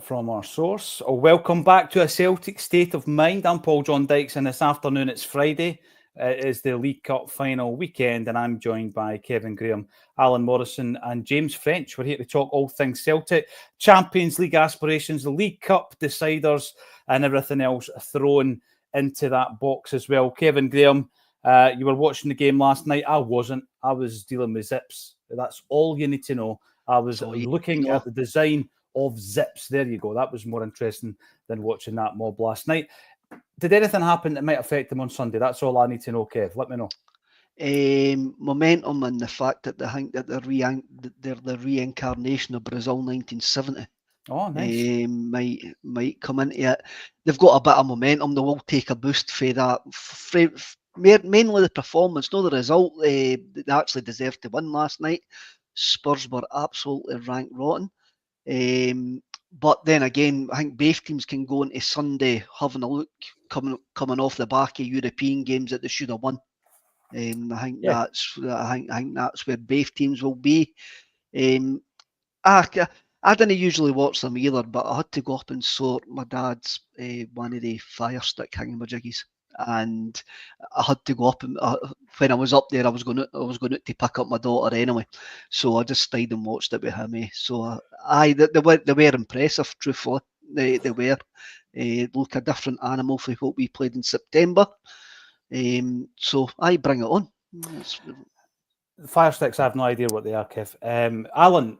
from our source. Welcome back to A Celtic State of Mind. I'm Paul John Dykes, and this afternoon it's Friday. It is the League Cup final weekend, and I'm joined by Kevin Graham, Alan Morrison, and James French. We're here to talk all things Celtic, Champions League aspirations, the League Cup deciders, and everything else thrown into that box as well. Kevin Graham, you were watching the game last night. I wasn't. I was dealing with zips. That's all you need to know. I was looking at the design of zips. There you go. That was more interesting than watching that mob last night. Did anything happen that might affect them on Sunday? That's all I need to know, Kev. Let me know. Momentum and the fact that they think that they're the reincarnation of Brazil 1970. Oh, nice. Might come into it. They've got a bit of momentum. They will take a boost for that. Mainly the performance, not the result. They actually deserved to win last night. Spurs were absolutely ranked rotten. But then again, I think both teams can go into Sunday having a look, coming off the back of European games that they should have won. I think that's where both teams will be. I didn't usually watch them either, but I had to go up and sort my dad's one of the fire stick hingamajiggies, and I had to go up and when I was up there, I was going to pick up my daughter anyway, so I just stayed and watched it with him. So they were impressive, truthfully. They were look a different animal for what we played in September. So I bring it on. The fire sticks, I have no idea what they are, Kev. Alan,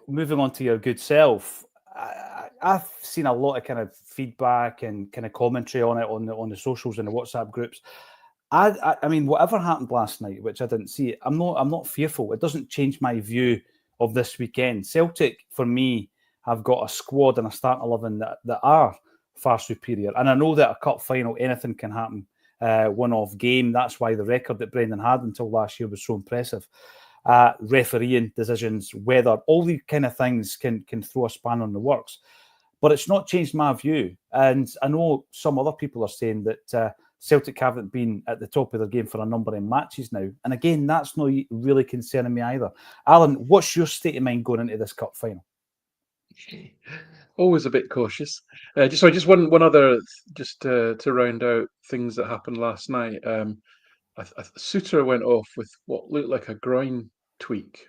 moving on to your good self, I've seen a lot of kind of feedback and kind of commentary on it on the socials and the WhatsApp groups. I mean, whatever happened last night, which I didn't see, I'm not fearful. It doesn't change my view of this weekend. Celtic, for me, have got a squad and a starting 11 that are far superior. And I know that a cup final, anything can happen. One-off game. That's why the record that Brendan had until last year was so impressive. Refereeing decisions, weather, all these kind of things can throw a span on the works. But it's not changed my view. And I know some other people are saying that Celtic haven't been at the top of their game for a number of matches now. And again, that's not really concerning me either. Alan, what's your state of mind going into this cup final? Always a bit cautious. Just one other, just to round out things that happened last night. Suter went off with what looked like a groin tweak,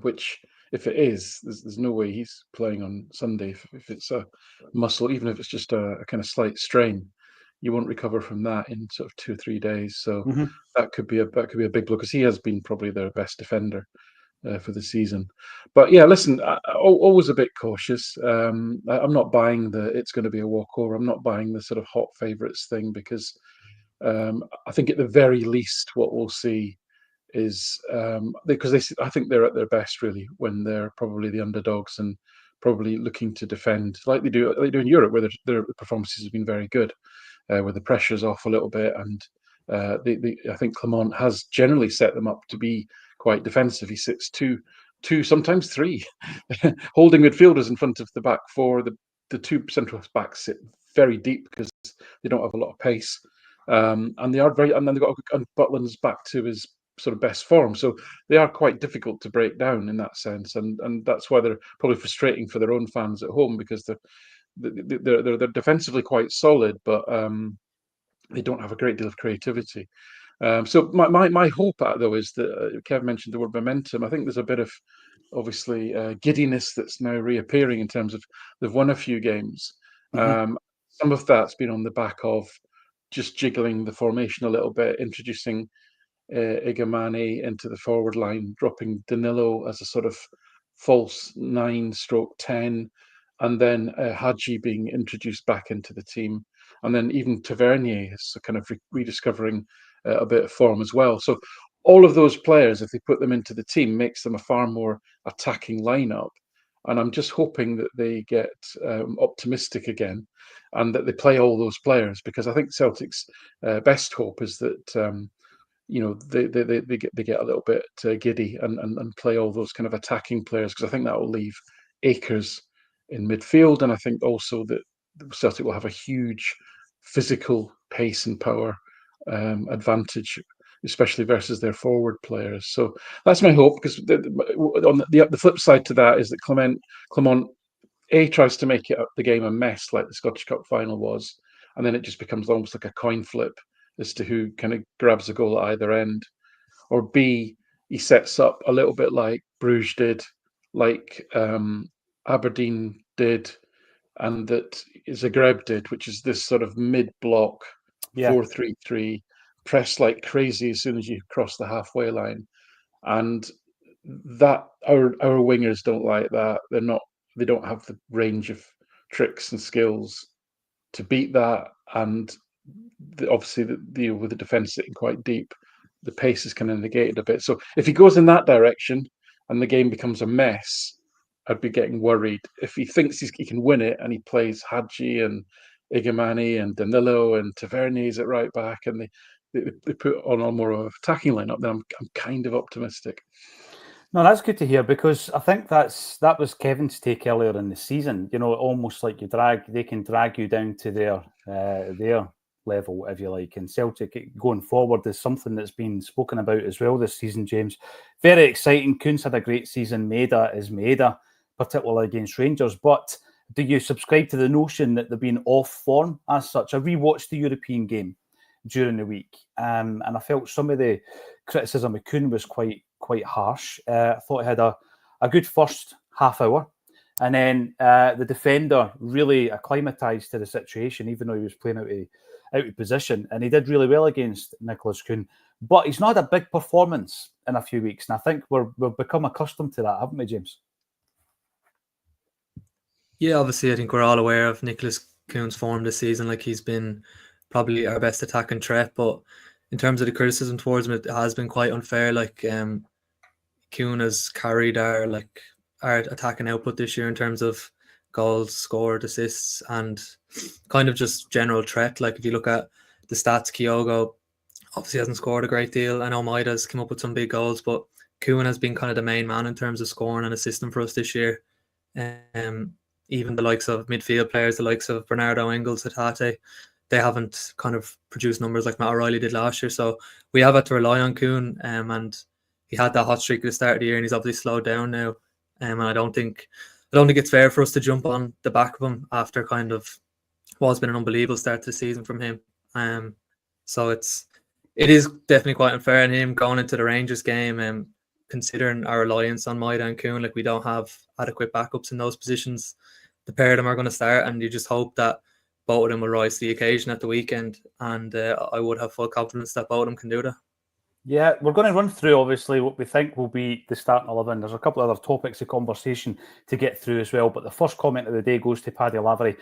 which, if it is, there's no way he's playing on Sunday. If it's a muscle, even if it's just a kind of slight strain, you won't recover from that in sort of 2 or 3 days. So that could be a big blow, because he has been probably their best defender for the season. But yeah, listen, always a bit cautious. I'm not buying it's going to be a walkover. I'm not buying the sort of hot favourites thing, because I think at the very least what we'll see is because I think they're at their best really when they're probably the underdogs and probably looking to defend like they do in Europe, where their performances have been very good, where the pressure's off a little bit, and I think Clement has generally set them up to be quite defensive. He sits two, sometimes three, holding midfielders in front of the back four. The two central backs sit very deep because they don't have a lot of pace, and they are very. And then they've got Butland's back to his sort of best form, so they are quite difficult to break down in that sense, and that's why they're probably frustrating for their own fans at home, because they're defensively quite solid, but they don't have a great deal of creativity. So my hope, though, is that Kev mentioned the word momentum. I think there's a bit of obviously giddiness that's now reappearing in terms of they've won a few games. Some of that's been on the back of just jiggling the formation a little bit, introducing Igamane into the forward line, dropping Danilo as a sort of false 9/10, and then Hadji being introduced back into the team, and then even Tavernier is kind of rediscovering a bit of form as well. So all of those players, if they put them into the team, makes them a far more attacking lineup. And I'm just hoping that they get optimistic again, and that they play all those players, because I think Celtic's best hope is that they get a little bit giddy and play all those kind of attacking players, because I think that will leave Akers in midfield, and I think also that Celtic will have a huge physical pace and power advantage, especially versus their forward players. So that's my hope, because on the flip side to that is that Clement tries to make the game a mess like the Scottish Cup final was, and then it just becomes almost like a coin flip as to who kind of grabs a goal at either end, or B, he sets up a little bit like Bruges did, like Aberdeen did, and that Zagreb did, which is this sort of mid-block 4-3-3, press like crazy as soon as you cross the halfway line, and that our wingers don't like that. They don't have the range of tricks and skills to beat that, and obviously with the defence sitting quite deep, the pace is kind of negated a bit. So if he goes in that direction and the game becomes a mess, I'd be getting worried. If he thinks he can win it and he plays Hadji and Igamani and Danilo and Tavernier at right back, and they put on a more of an attacking lineup, then I'm kind of optimistic. No, that's good to hear, because I think that was Kevin's take earlier in the season. You know, almost like they can drag you down to their level, if you like. And Celtic going forward is something that's been spoken about as well this season, James. Very exciting. Kuhn's had a great season. Maeda is Maeda, particularly against Rangers. But do you subscribe to the notion that they're being off form as such? I rewatched the European game during the week, and I felt some of the criticism of Kuhn was quite harsh. I thought he had a good first half hour, and then the defender really acclimatised to the situation, even though he was playing out of position, and he did really well against Nicholas Kuhn. But he's not had a big performance in a few weeks, and I think we've become accustomed to that, haven't we, James? Yeah, obviously, I think we're all aware of Nicholas Kuhn's form this season. Like, he's been probably our best attacking threat, but in terms of the criticism towards him, it has been quite unfair. Like, Kuhn has carried our attacking output this year in terms of goals scored, assists, and kind of just general threat. Like, if you look at the stats, Kyogo obviously hasn't scored a great deal. I know Maida's come up with some big goals, but Kuhn has been kind of the main man in terms of scoring and assisting for us this year. Even the likes of midfield players, the likes of Bernardo Engels, Hatate, they haven't kind of produced numbers like Matt O'Reilly did last year. So we have had to rely on Kuhn, and he had that hot streak at the start of the year, and he's obviously slowed down now. And I don't think it's fair for us to jump on the back of him after kind of what has been an unbelievable start to the season from him. So it is definitely quite unfair in him going into the Rangers game, considering our reliance on Maeda and Kuhn. Like, we don't have adequate backups in those positions. The pair of them are going to start, and you just hope that both of them will rise to the occasion at the weekend. And I would have full confidence that both of them can do that. Yeah, we're going to run through, obviously, what we think will be the starting 11. There's a couple of other topics of conversation to get through as well, but the first comment of the day goes to Paddy Lavery.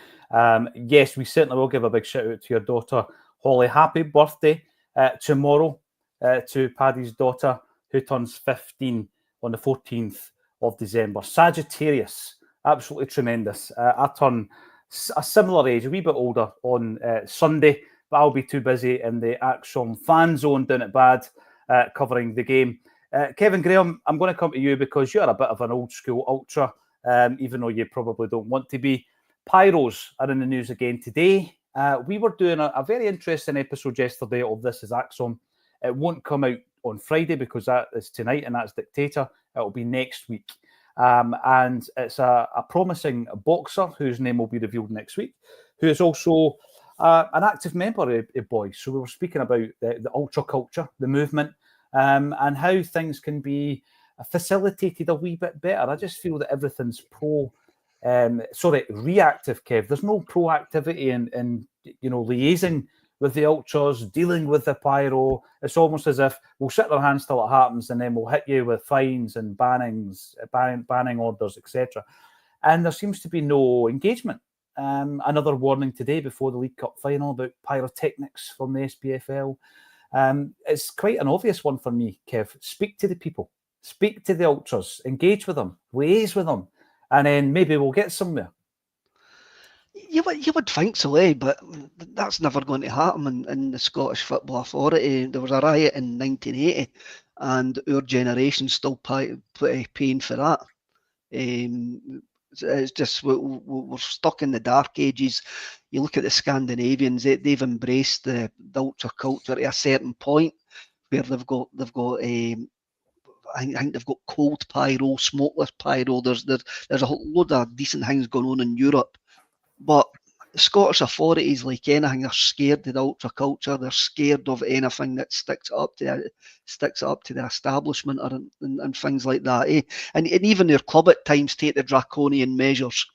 Yes, we certainly will give a big shout out to your daughter, Holly. Happy birthday tomorrow to Paddy's daughter, who turns 15 on the 14th of December. Sagittarius, absolutely tremendous. I turn a similar age, a wee bit older, on Sunday, but I'll be too busy in the Acsom fan zone down at Bad covering the game. Kevin Graham, I'm going to come to you because you're a bit of an old school ultra, even though you probably don't want to be. Pyros are in the news again today. We were doing a very interesting episode yesterday of This Is Acsom. It won't come out on Friday because that is tonight, and that's Dictator. It'll be next week. And it's a promising boxer whose name will be revealed next week, who is also an active member of Boys. So we were speaking about the ultra culture, the movement, and how things can be facilitated a wee bit better. I just feel that everything's reactive, Kev. There's no proactivity in liaising with the ultras, dealing with the pyro. It's almost as if we'll sit our hands till it happens, and then we'll hit you with fines and banning orders, etc. And there seems to be no engagement. Another warning today before the League Cup final about pyrotechnics from the SPFL. It's quite an obvious one for me, Kev. Speak to the people, speak to the ultras, engage with them, liaise with them, and then maybe we'll get somewhere. You would think so, but that's never going to happen in the Scottish Football Authority. There was a riot in 1980, and our generation's still paying for that. It's just we're stuck in the dark ages. You look at the Scandinavians; they've embraced the ultra culture to a certain point, where they've got a I think they've got cold pyro, smokeless pyro. There's a load of decent things going on in Europe, but the Scottish authorities, like anything, are scared of the ultra culture. They're scared of anything that sticks up to the establishment and things like that. And even their club at times take the draconian measures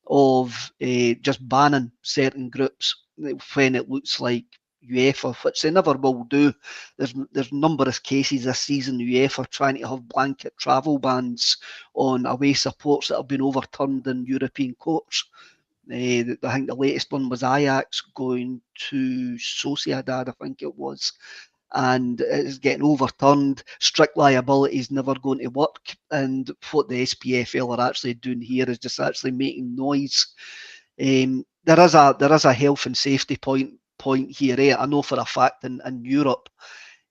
of just banning certain groups when it looks like UEFA, which they never will do. There's numerous cases this season, UEFA trying to have blanket travel bans on away supports that have been overturned in European courts. I think the latest one was Ajax going to Sociedad, I think it was, and it's getting overturned. Strict liability is never going to work, and what the SPFL are actually doing here is just actually making noise. There is a health and safety point here. I know for a fact in Europe.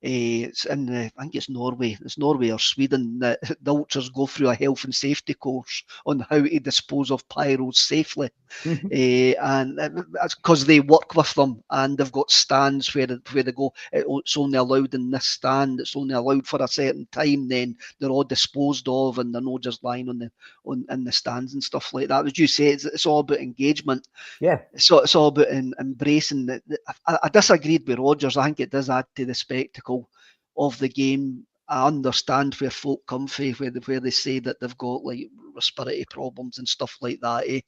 It's in I think it's Norway. It's Norway or Sweden that the ultras go through a health and safety course on how to dispose of pyros safely, and that's because they work with them and they've got stands where they go. It's only allowed in this stand. It's only allowed for a certain time. Then they're all disposed of, and they're not just lying in the stands and stuff like that. As you say, it's all about engagement. Yeah. So it's all about embracing that. I disagreed with Rodgers. I think it does add to the spectacle of the game. I understand where folk come from, where they say that they've got like respiratory problems and stuff like that.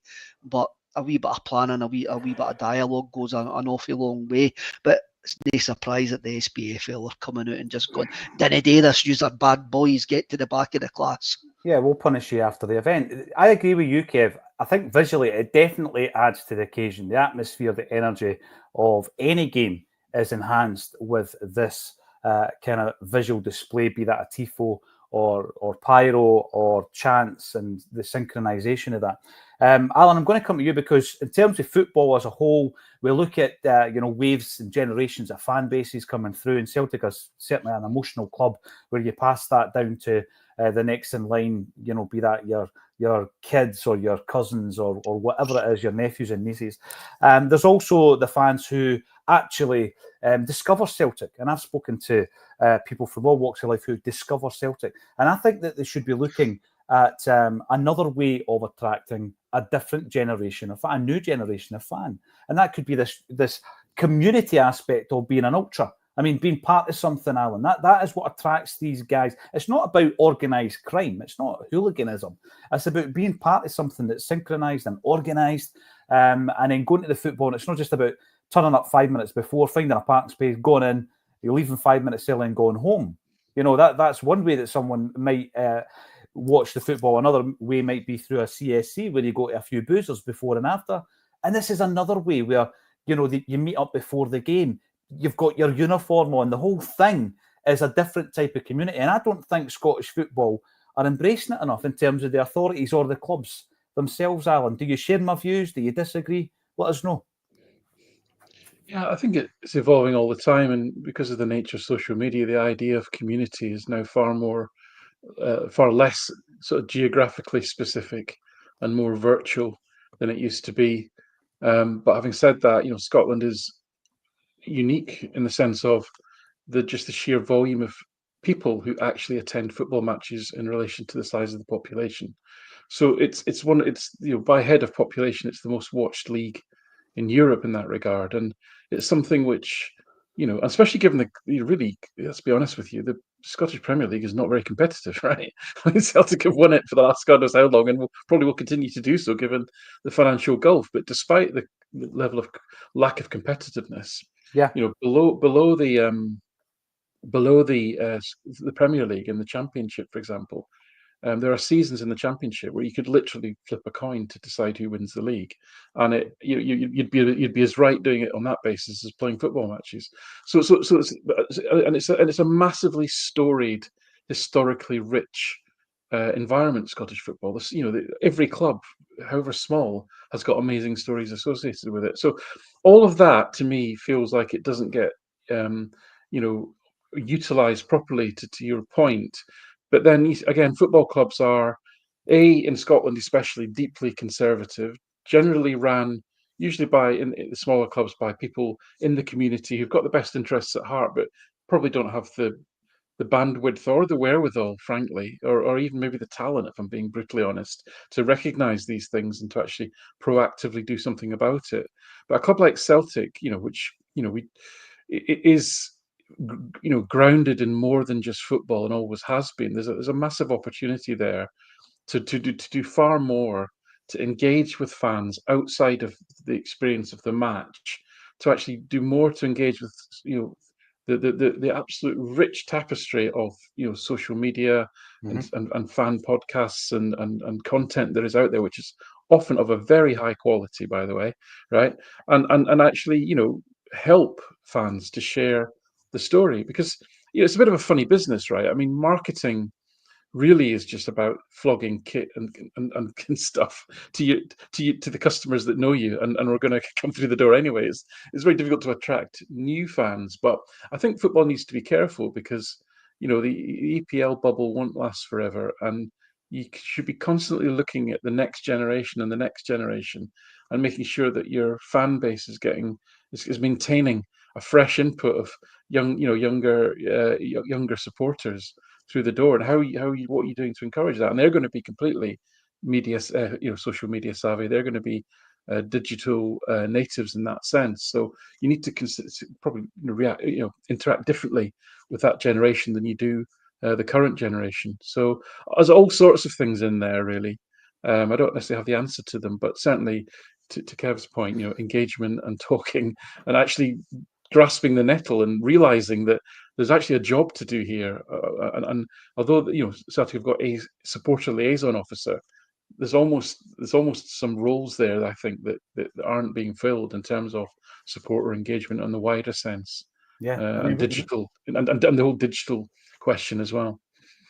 But a wee bit of planning, a wee bit of dialogue goes an awful long way. But it's no surprise that the SPFL are coming out and just going, "Didn't do this, you're bad boys, get to the back of the class." Yeah, we'll punish you after the event. I agree with you, Kev. I think visually it definitely adds to the occasion. The atmosphere, the energy of any game is enhanced with this kind of visual display, be that a tifo or pyro or chants and the synchronization of that. Alan, I'm going to come to you because in terms of football as a whole, we look at waves and generations of fan bases coming through, and Celtic is certainly an emotional club where you pass that down to the next in line, be that your kids or your cousins or whatever it is, your nephews and nieces. There's also the fans who actually discover Celtic, and I've spoken to people from all walks of life who discover Celtic, and I think that they should be looking at another way of attracting a different generation, a new generation of fan, and that could be this community aspect of being an ultra. I mean, being part of something, Alan, that is what attracts these guys. It's not about organised crime. It's not hooliganism. It's about being part of something that's synchronised and organised, and then going to the football. And it's not just about turning up 5 minutes before, finding a parking space, going in, you're leaving 5 minutes early and going home. That's one way that someone might watch the football. Another way might be through a CSC where you go to a few boozers before and after. And this is another way where, you meet up before the game. You've got your uniform on. The whole thing is a different type of community. And I don't think Scottish football are embracing it enough in terms of the authorities or the clubs themselves, Alan. Do you share my views? Do you disagree? Let us know. Yeah, I think it's evolving all the time. And because of the nature of social media, the idea of community is now far less sort of geographically specific and more virtual than it used to be. But having said that, Scotland is unique in the sense of the sheer volume of people who actually attend football matches in relation to the size of the population. So it's by head of population, it's the most watched league in Europe in that regard, and it's something which, especially given let's be honest with you, the Scottish Premier League is not very competitive, right? Celtic have won it for the last God knows how long, and probably will continue to do so given the financial gulf. But despite the level of lack of competitiveness, below the Premier League and the Championship, for example, there are seasons in the Championship where you could literally flip a coin to decide who wins the league, and you'd be as right doing it on that basis as playing football matches. So it's a massively storied, historically rich environment, Scottish football. Every club, however small, has got amazing stories associated with it. So all of that to me feels like it doesn't get utilized properly to your point. But then again, football clubs are in Scotland especially deeply conservative, generally ran usually in the smaller clubs by people in the community who've got the best interests at heart, but probably don't have the bandwidth or the wherewithal, frankly, or even maybe the talent, if I'm being brutally honest, to recognise these things and to actually proactively do something about it. But a club like Celtic, which it is grounded in more than just football and always has been. There's a massive opportunity there to do far more, to engage with fans outside of the experience of the match, to actually do more to engage with the absolute rich tapestry of social media and fan podcasts and content that is out there, which is often of a very high quality, by the way, right? And actually help fans to share the story, because it's a bit of a funny business, right? I mean, marketing really is just about flogging kit and stuff to the customers that know you and are going to come through the door anyways. It's very difficult to attract new fans, but I think football needs to be careful, because the EPL bubble won't last forever, and you should be constantly looking at the next generation and the next generation, and making sure that your fan base is maintaining a fresh input of younger supporters through the door, and what are you doing to encourage that? And they're going to be completely social media savvy. They're going to be digital natives in that sense. So you need to probably interact differently with that generation than you do the current generation. So there's all sorts of things in there, really. I don't necessarily have the answer to them, but certainly to Kev's point, engagement and talking and actually grasping the nettle and realizing that there's actually a job to do here. And although Celtic have got a supporter liaison officer, there's almost some roles there, I think, that aren't being filled in terms of supporter engagement in the wider sense. And digital and the whole digital question as well.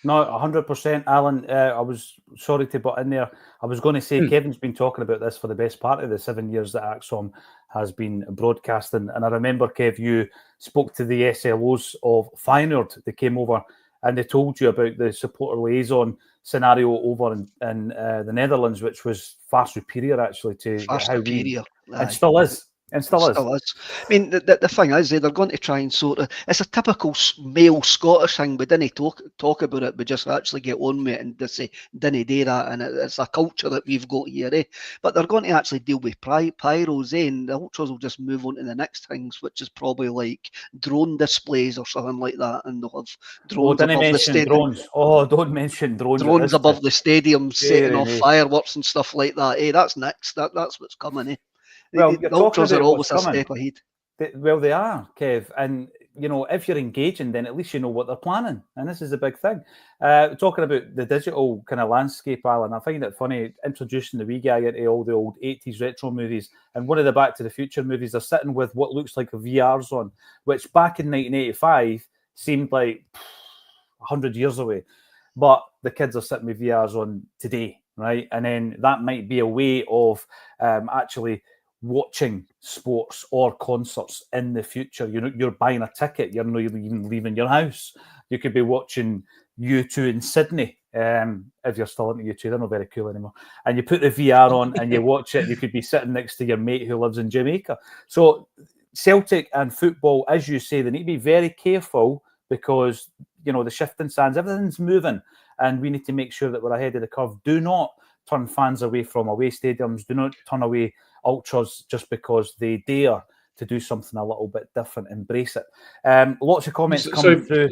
No, 100%, Alan. I was sorry to butt in there. I was going to say Kevin's been talking about this for the best part of the 7 years that Acsom has been broadcasting. And I remember, Kev, you spoke to the SLOs of Feyenoord. They came over and they told you about the supporter liaison scenario over in the Netherlands, which was far superior, actually, to and still is. And still is. I mean, the thing is, they're going to try and sort of, it's a typical male Scottish thing. We didn't talk about it, we just actually get on with it and just say, didn't do that. And it's a culture that we've got here, eh? But they're going to actually deal with pyros, eh? And the ultras will just move on to the next things, which is probably like drone displays or something like that. And they'll have drones above the stadium. Drones. Oh, don't mention drones. Drones above the stadium setting off fireworks and stuff like that, eh? That's next. That's what's coming, eh? Well, the ultras are always a step ahead. Well, they are, Kev. And, if you're engaging, then at least you know what they're planning. And this is a big thing. Talking about the digital kind of landscape, Alan, I find it funny introducing the wee guy into all the old 80s retro movies. And one of the Back to the Future movies, they're sitting with what looks like a VRs on, which back in 1985 seemed like 100 years away. But the kids are sitting with VRs on today, right? And then that might be a way of actually watching sports or concerts in the future. You're buying a ticket, you're not even leaving your house. You could be watching U2 in Sydney, if you're still into U2, they're not very cool anymore. And you put the VR on and you watch it, you could be sitting next to your mate who lives in Jamaica. So Celtic and football, as you say, they need to be very careful, because the shifting sands, everything's moving, and we need to make sure that we're ahead of the curve. Do not turn fans away from away stadiums. Do not turn away ultras just because they dare to do something a little bit different. Embrace it. Lots of comments coming through.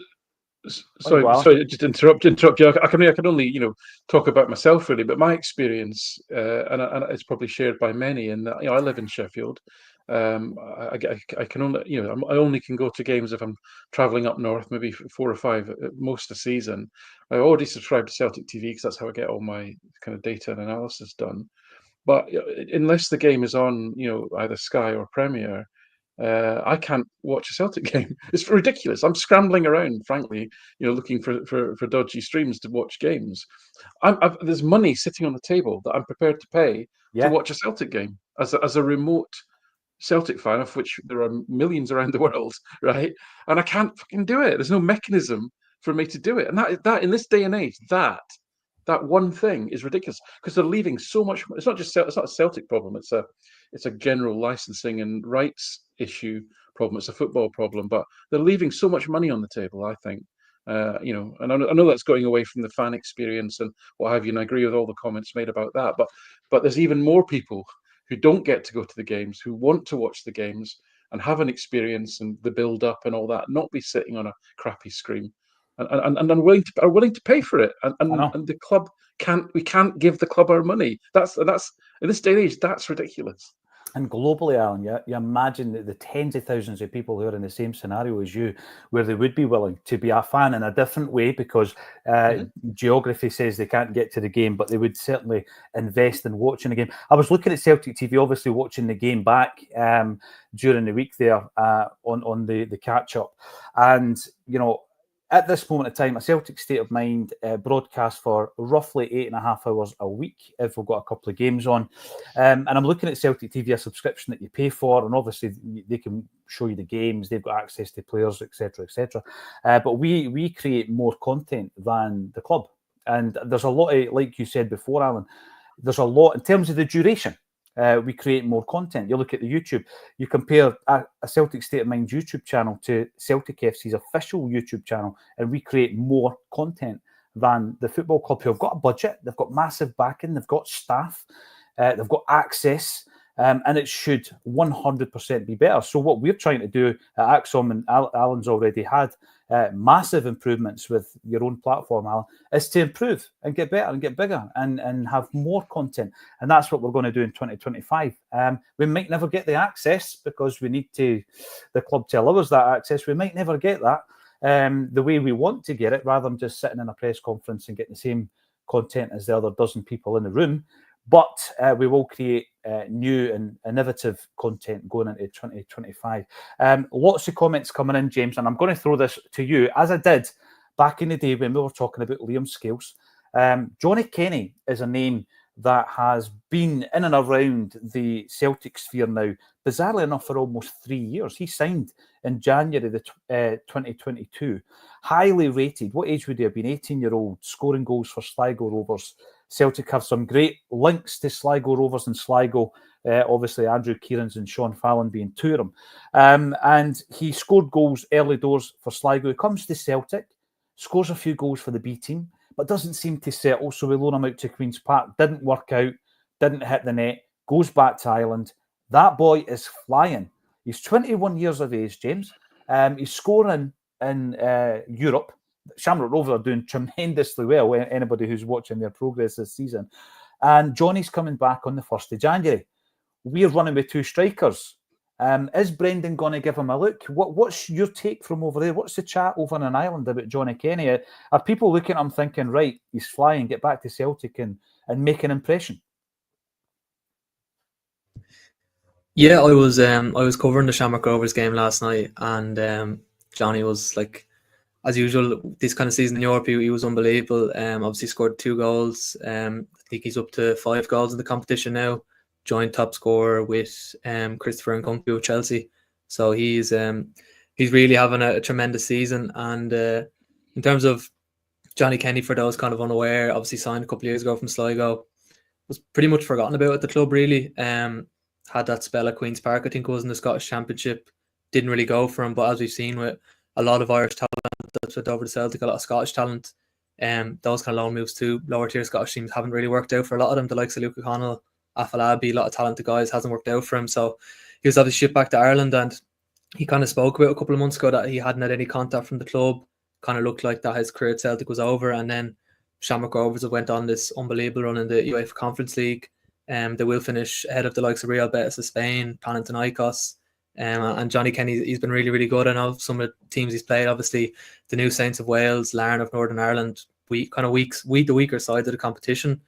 Sorry, just interrupt you. I can only talk about myself, really, but my experience, and it's probably shared by many. And I live in Sheffield. I can only I only can go to games if I'm travelling up north, maybe 4 or 5 most of the season. I already subscribe to Celtic TV because that's how I get all my kind of data and analysis done. But unless the game is on, either Sky or Premier, I can't watch a Celtic game. It's ridiculous. I'm scrambling around, frankly, looking for dodgy streams to watch games. There's money sitting on the table that I'm prepared to pay to watch a Celtic game as a remote Celtic fan, of which there are millions around the world, right? And I can't fucking do it. There's no mechanism for me to do it. And that in this day and age, that one thing is ridiculous, because they're leaving so much. It's not a Celtic problem. It's a general licensing and rights issue problem. It's a football problem, but they're leaving so much money on the table, I think. And I know that's going away from the fan experience and what have you, and I agree with all the comments made about that. But there's even more people who don't get to go to the games, who want to watch the games and have an experience and the build up and all that, not be sitting on a crappy screen, and are willing to pay for it. And the club can't give the club our money. That's in this day and age, that's ridiculous. And globally, Alan, you imagine the tens of thousands of people who are in the same scenario as you, where they would be willing to be a fan in a different way because geography says they can't get to the game, but they would certainly invest in watching the game. I was looking at Celtic TV, obviously watching the game back during the week there on the catch-up. And, at this moment in time, a Celtic State of Mind broadcast for roughly 8.5 hours a week if we've got a couple of games on. And I'm looking at Celtic TV, a subscription that you pay for, and obviously they can show you the games, they've got access to players, etc., etc. But we create more content than the club. And there's a lot of, like you said before, Alan, there's a lot in terms of the duration. We create more content. You look at the YouTube, you compare a Celtic State of Mind YouTube channel to Celtic FC's official YouTube channel, and we create more content than the football club, who have got a budget, they've got massive backing, they've got staff, they've got access, and it should 100% be better. So what we're trying to do at Acsom, and Alan's already had massive improvements with your own platform, Alan, is to improve and get better and get bigger and have more content. And that's what we're going to do in 2025. We might never get the access because we need the club to allow us that access. We might never get that the way we want to get it, rather than just sitting in a press conference and getting the same content as the other dozen people in the room. But we will create new and innovative content going into 2025. Lots of comments coming in, James, and I'm going to throw this to you, as I did back in the day when we were talking about Liam Scales. Johnny Kenny is a name that has been in and around the Celtic sphere now, bizarrely enough, for almost 3 years. He signed in January 2022. Highly rated. What age would he have been? 18-year-old, scoring goals for Sligo Rovers. Celtic have some great links to Sligo Rovers and Sligo. Obviously, Andrew Kierans and Sean Fallon being two of them. And he scored goals early doors for Sligo. He comes to Celtic, scores a few goals for the B team, but doesn't seem to settle. So we loan him out to Queen's Park. Didn't work out, didn't hit the net, goes back to Ireland. That boy is flying. He's 21 years of age, James. He's scoring in Europe. Shamrock Rovers are doing tremendously well, anybody who's watching their progress this season. And Johnny's coming back on the 1st of January. We're running with two strikers. Is Brendan going to give him a look? What's your take from over there? What's the chat over in Ireland about Johnny Kenny? Are people looking at him thinking, right, he's flying, get back to Celtic and make an impression? Yeah, I was covering the Shamrock Rovers game last night, and Johnny was like, as usual, this kind of season in Europe, he was unbelievable. Obviously scored 2 goals. I think he's up to 5 goals in the competition now. Joint top scorer with Christopher Nkunku of Chelsea. So he's really having a tremendous season. And in terms of Johnny Kenny, for those kind of unaware, obviously signed a couple of years ago from Sligo, was pretty much forgotten about at the club, really. Had that spell at Queen's Park, I think it was in the Scottish Championship. Didn't really go for him, but as we've seen with a lot of Irish talent that's went over to Celtic, a lot of Scottish talent, those kind of loan moves to lower tier Scottish teams haven't really worked out for a lot of them. The likes of Luke O'Connell, Afalabi, a lot of talented guys, hasn't worked out for him. So he was obviously shipped back to Ireland, and he kind of spoke about a couple of months ago that he hadn't had any contact from the club. Kind of looked like that his career at Celtic was over, and then Shamrock Rovers have went on this unbelievable run in the UEFA Conference League. They will finish ahead of the likes of Real Betis of Spain, Panathinaikos. And Johnny Kenny, he's been really, really good. I know some of the teams he's played, obviously the New Saints of Wales, Larne of Northern Ireland, the weaker side of the competition.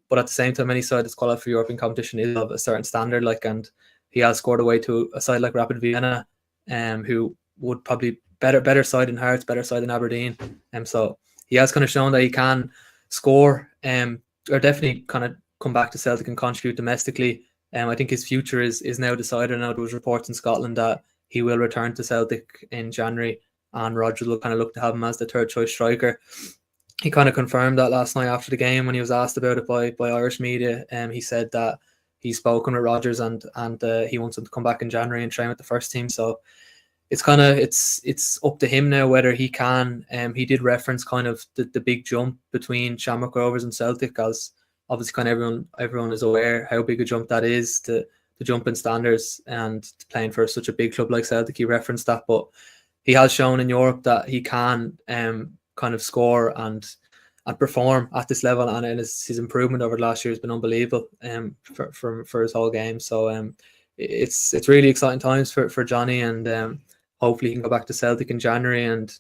But at the same time, any side that's qualified for European competition is of a certain standard. And he has scored away to a side like Rapid Vienna, who would probably better side in Hearts, better side in Aberdeen. So he has kind of shown that he can score, or definitely kind of come back to Celtic and contribute domestically. I think his future is now decided. Now there was reports in Scotland that he will return to Celtic in January, and Rodgers will kind of look to have him as the third choice striker. He kind of confirmed that last night after the game when he was asked about it by Irish media. He said that he's spoken with Rodgers and he wants him to come back in January and train with the first team. So it's up to him now whether he can. He did reference kind of the big jump between Shamrock Rovers and Celtic, as obviously kind of everyone is aware how big a jump that is, to jump in standards and playing for such a big club like Celtic. He referenced that, but he has shown in Europe that he can kind of score and perform at this level, and his improvement over the last year has been unbelievable for his whole game. So it's really exciting times for Johnny, and hopefully he can go back to Celtic in January and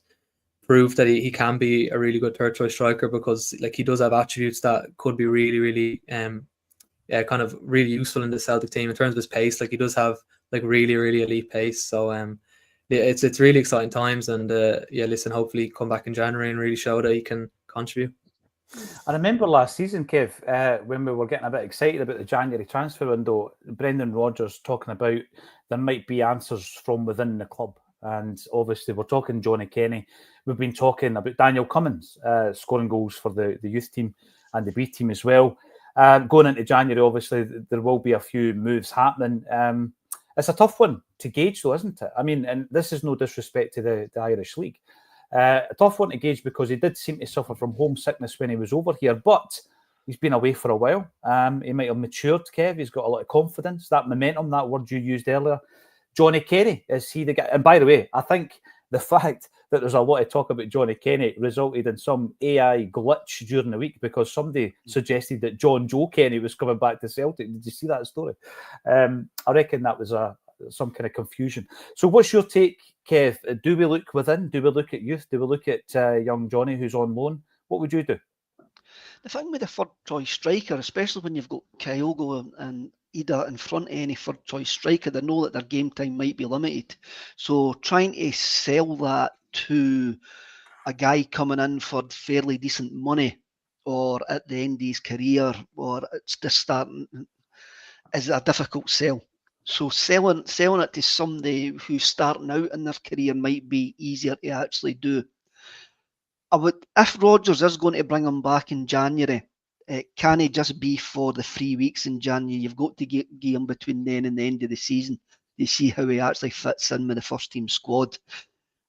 prove that he can be a really good third choice striker, because like he does have attributes that could be really, really kind of really useful in the Celtic team in terms of his pace. Like he does have like really, really elite pace. So it's really exciting times, and listen, hopefully come back in January and really show that he can contribute. I remember last season, Kev, when we were getting a bit excited about the January transfer window, Brendan Rodgers talking about there might be answers from within the club. And obviously we're talking Johnny Kenny. We've been talking about Daniel Cummins scoring goals for the youth team and the B team as well. Going into January, obviously, there will be a few moves happening. It's a tough one to gauge, though, isn't it? I mean, and this is no disrespect to the Irish League. A tough one to gauge because he did seem to suffer from homesickness when he was over here, but he's been away for a while. He might have matured, Kev. He's got a lot of confidence, that momentum, that word you used earlier. Johnny Kenny, is he the guy? And by the way, I think the fact that there's a lot of talk about Johnny Kenny resulted in some AI glitch during the week, because somebody suggested that John Joe Kenny was coming back to Celtic. Did you see that story? I reckon that was some kind of confusion. So what's your take, Kev? Do we look within? Do we look at youth? Do we look at young Johnny who's on loan? What would you do? The thing with a third choice striker, especially when you've got Kyogo and Ida in front of any third choice striker, they know that their game time might be limited. So trying to sell that to a guy coming in for fairly decent money, or at the end of his career, or it's just starting, is a difficult sell. So selling it to somebody who's starting out in their career might be easier to actually do. If Rodgers is going to bring him back in January, can he just be for the 3 weeks in January? You've got to give him between then and the end of the season to see how he actually fits in with the first team squad.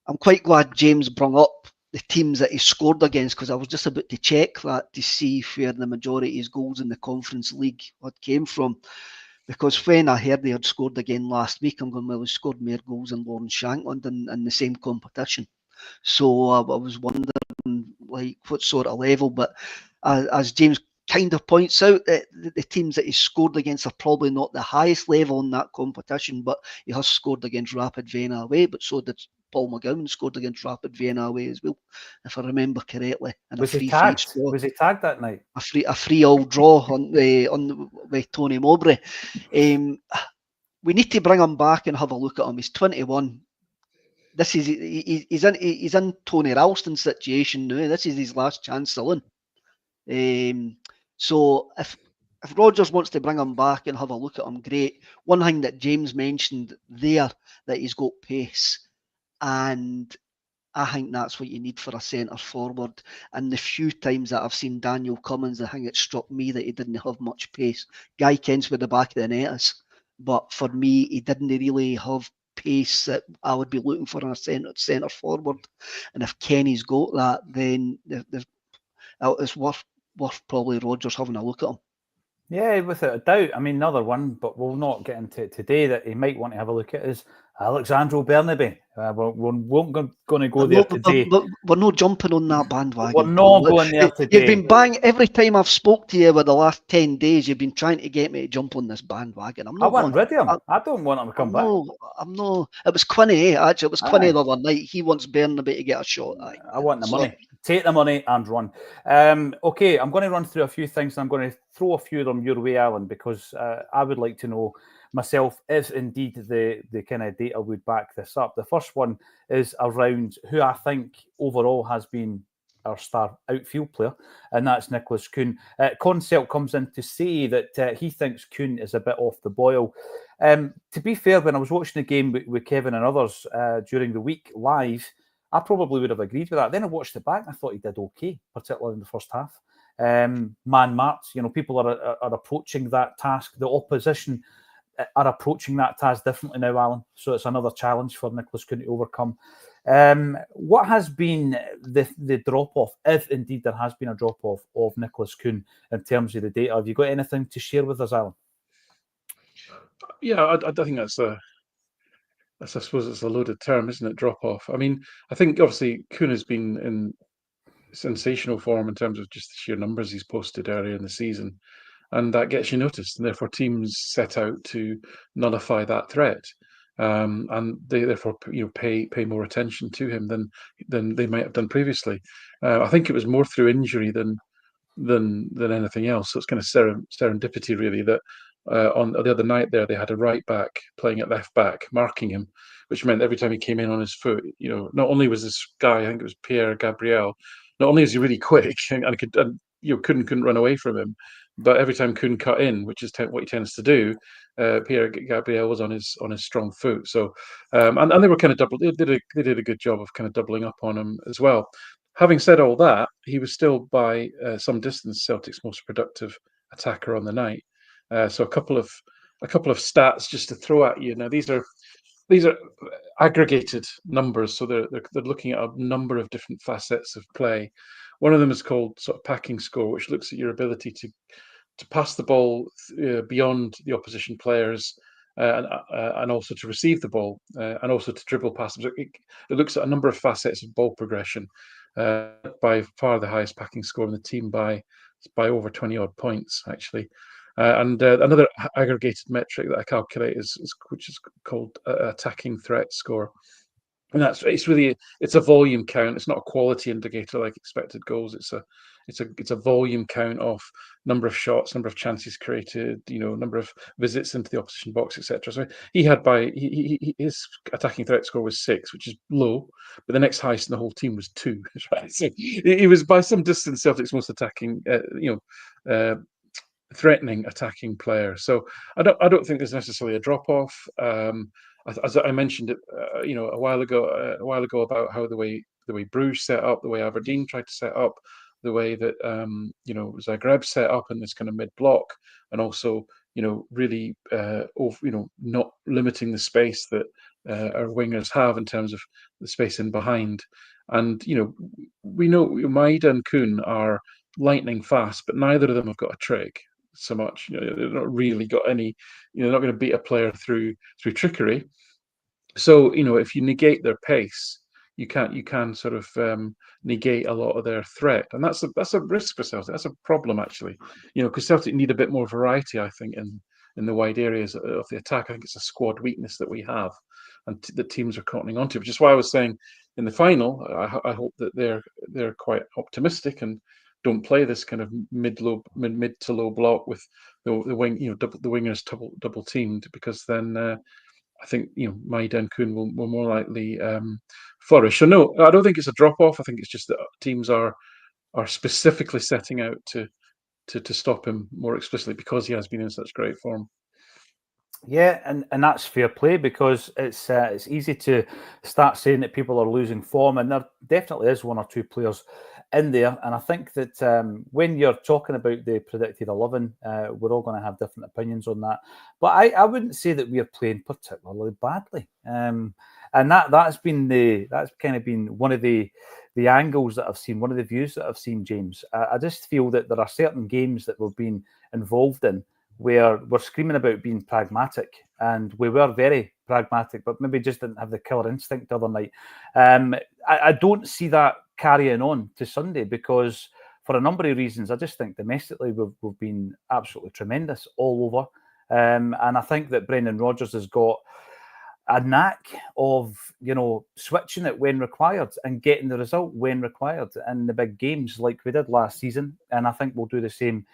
I'm quite glad James brought up the teams that he scored against, because I was just about to check that to see where the majority of his goals in the Conference League came from. Because when I heard they had scored again last week, I'm going, well, he scored more goals than Lawrence Shankland in the same competition. So I was wondering, like, what sort of level. But as James kind of points out, the teams that he scored against are probably not the highest level in that competition, but he has scored against Rapid Vienna away, but so did Paul McGowan, scored against Rapid Vienna away as well, if I remember correctly. And Was he tagged that night? A 3-3 draw with Tony Mowbray. We need to bring him back and have a look at him. He's 21. He's in Tony Ralston's situation now. This is his last chance to learn. So if Rodgers wants to bring him back and have a look at him, great. One thing that James mentioned there, that he's got pace, and I think that's what you need for a centre forward. And the few times that I've seen Daniel Cummins, I think it struck me that he didn't have much pace. Guy kens where the back of the net is, but for me, he didn't really have pace that I would be looking for in a centre forward. And if Kenny's got that, then it's worth probably Rodgers having a look at him. Yeah, without a doubt. I mean, another one, but we'll not get into it today, that he might want to have a look at is Alexandro Bernabe. We're not going to go there today. We're not jumping on that bandwagon. We're not going there today. You've been banging every time I've spoke to you over the last 10 days. You've been trying to get me to jump on this bandwagon. I want rid of him. I don't want him to come back. I'm no. It was Quinny, actually. It was Quinny the other night. He wants Bernabe to get a shot. I want the money. Take the money and run. Okay, I'm going to run through a few things, and I'm going to throw a few of them your way, Alan, because I would like to know myself if indeed the kind of data would back this up. The first one is around who I think overall has been our star outfield player, and that's Nicholas Kuhn. Concelt comes in to say that he thinks Kuhn is a bit off the boil. To be fair, when I was watching the game with Kevin and others during the week live, I probably would have agreed with that. Then I watched it back and I thought he did okay, particularly in the first half. Man marks, people are approaching that task. The opposition are approaching that task differently now, Alan. So it's another challenge for Nicholas Kuhn to overcome. What has been the drop-off, if indeed there has been a drop-off of Nicholas Kuhn in terms of the data? Have you got anything to share with us, Alan? Yeah, I think I suppose it's a loaded term, isn't it? Drop-off. I mean, I think obviously Kuhn has been in sensational form in terms of just the sheer numbers he's posted earlier in the season, and that gets you noticed, and therefore teams set out to nullify that threat, and they therefore pay more attention to him than they might have done previously. I think it was more through injury than anything else. So it's kind of serendipity really that on the other night there they had a right back playing at left back marking him, which meant every time he came in on his foot, not only was this guy, I think it was Pierre Gabriel, not only is he really quick and couldn't run away from him, but every time Kuhn cut in, which is what he tends to do, Pierre Gabriel was on his strong foot. So and they were kind of they did a good job of kind of doubling up on him as well. Having said all that, he was still by some distance Celtic's most productive attacker on the night. So a couple of stats just to throw at you. Now these are aggregated numbers, so they're looking at a number of different facets of play. One of them is called sort of packing score, which looks at your ability to pass the ball beyond the opposition players, and also to receive the ball, and also to dribble past them. So it looks at a number of facets of ball progression. By far the highest packing score in the team by over 20 odd points actually. And another aggregated metric that I calculate which is called attacking threat score, and it's a volume count. It's not a quality indicator like expected goals. It's a volume count of number of shots, number of chances created, number of visits into the opposition box, etc. So he had his attacking threat score was 6, which is low, but the next highest in the whole team was 2. Right, so he was by some distance Celtic's most attacking, threatening attacking player. So I don't think there's necessarily a drop off. As I mentioned it, a while ago about how the way Bruges set up, the way Aberdeen tried to set up, the way that Zagreb set up in this kind of mid block, and also really not limiting the space that our wingers have in terms of the space in behind. And we know Maeda and Kuhn are lightning fast, but neither of them have got a trick so much. They've not really got any. They're not going to beat a player through trickery. So if you negate their pace, you can sort of negate a lot of their threat, and that's a risk for Celtic. That's a problem actually, because Celtic need a bit more variety, I think, in the wide areas of the attack. I think it's a squad weakness that we have, and the teams are cottoning onto, which is why I was saying in the final, I hope that they're quite optimistic and don't play this kind of mid to low block with the wing, the wingers double teamed, because then I think Maeda and Kuhn will more likely flourish. So no, I don't think it's a drop off. I think it's just that teams are specifically setting out to stop him more explicitly because he has been in such great form. Yeah, and that's fair play, because it's easy to start saying that people are losing form, and there definitely is one or two players in there. And I think that when you're talking about the predicted 11, we're all going to have different opinions on that. But I wouldn't say that we are playing particularly badly, and that's kind of been one of the angles that I've seen, one of the views that I've seen, James. I just feel that there are certain games that we've been involved in where we're screaming about being pragmatic, and we were very pragmatic, but maybe just didn't have the killer instinct the other night. I don't see that carrying on to Sunday, because for a number of reasons. I just think domestically we've been absolutely tremendous all over, and I think that Brendan Rodgers has got a knack of switching it when required and getting the result when required in the big games like we did last season, and I think we'll do the same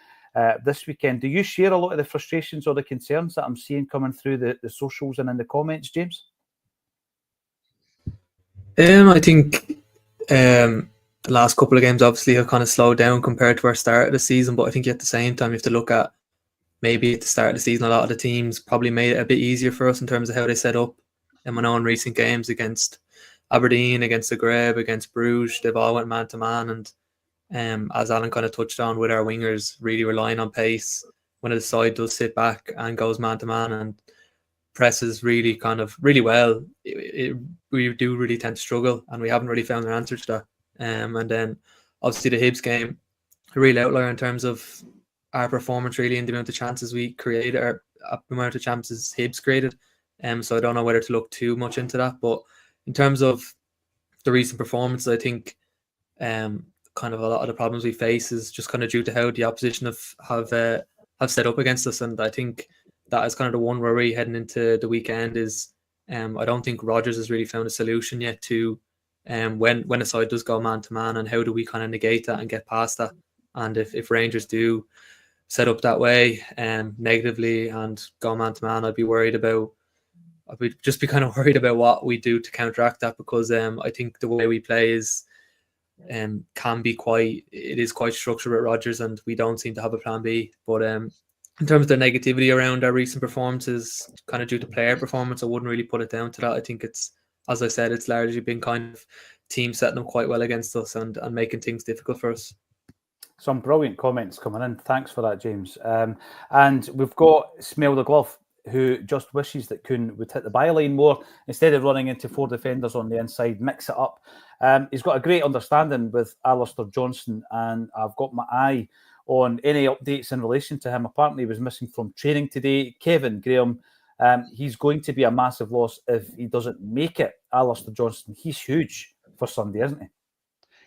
this weekend. Do you share a lot of the frustrations or the concerns that I'm seeing coming through the socials and in the comments, James? I think the last couple of games obviously have kind of slowed down compared to our start of the season, but I think at the same time you have to look at maybe at the start of the season a lot of the teams probably made it a bit easier for us in terms of how they set up. And in recent games against Aberdeen, against Zagreb, against Bruges, they've all went man to man, and as Alan kind of touched on with our wingers really relying on pace when the side does sit back and goes man to man and presses really well, we do really tend to struggle, and we haven't really found an answer to that. And then obviously the Hibs game, a real outlier in terms of our performance, really, in the amount of chances we created, or the amount of chances Hibs created. So I don't know whether to look too much into that, but in terms of the recent performance, I think kind of a lot of the problems we face is just kind of due to how the opposition have set up against us, and I think that is kind of the one worry heading into the weekend is I don't think Rodgers has really found a solution yet to when a side does go man to man, and how do we kind of negate that and get past that. And if Rangers do set up that way negatively and go man to man, I'd just be kind of worried about what we do to counteract that, because I think the way we play is it is quite structured with Rodgers, and we don't seem to have a plan B. But in terms of the negativity around our recent performances, kind of due to player performance, I wouldn't really put it down to that. I think it's, as I said, it's largely been kind of team setting up quite well against us and making things difficult for us. Some brilliant comments coming in. Thanks for that, James. And we've got Smell the Glove, who just wishes that Kuhn would hit the byline more instead of running into 4 defenders on the inside, mix it up. He's got a great understanding with Alistair Johnston, and I've got my eye on any updates in relation to him. Apparently he was missing from training today. Kevin Graham, he's going to be a massive loss if he doesn't make it. Alistair Johnston, he's huge for Sunday, isn't he?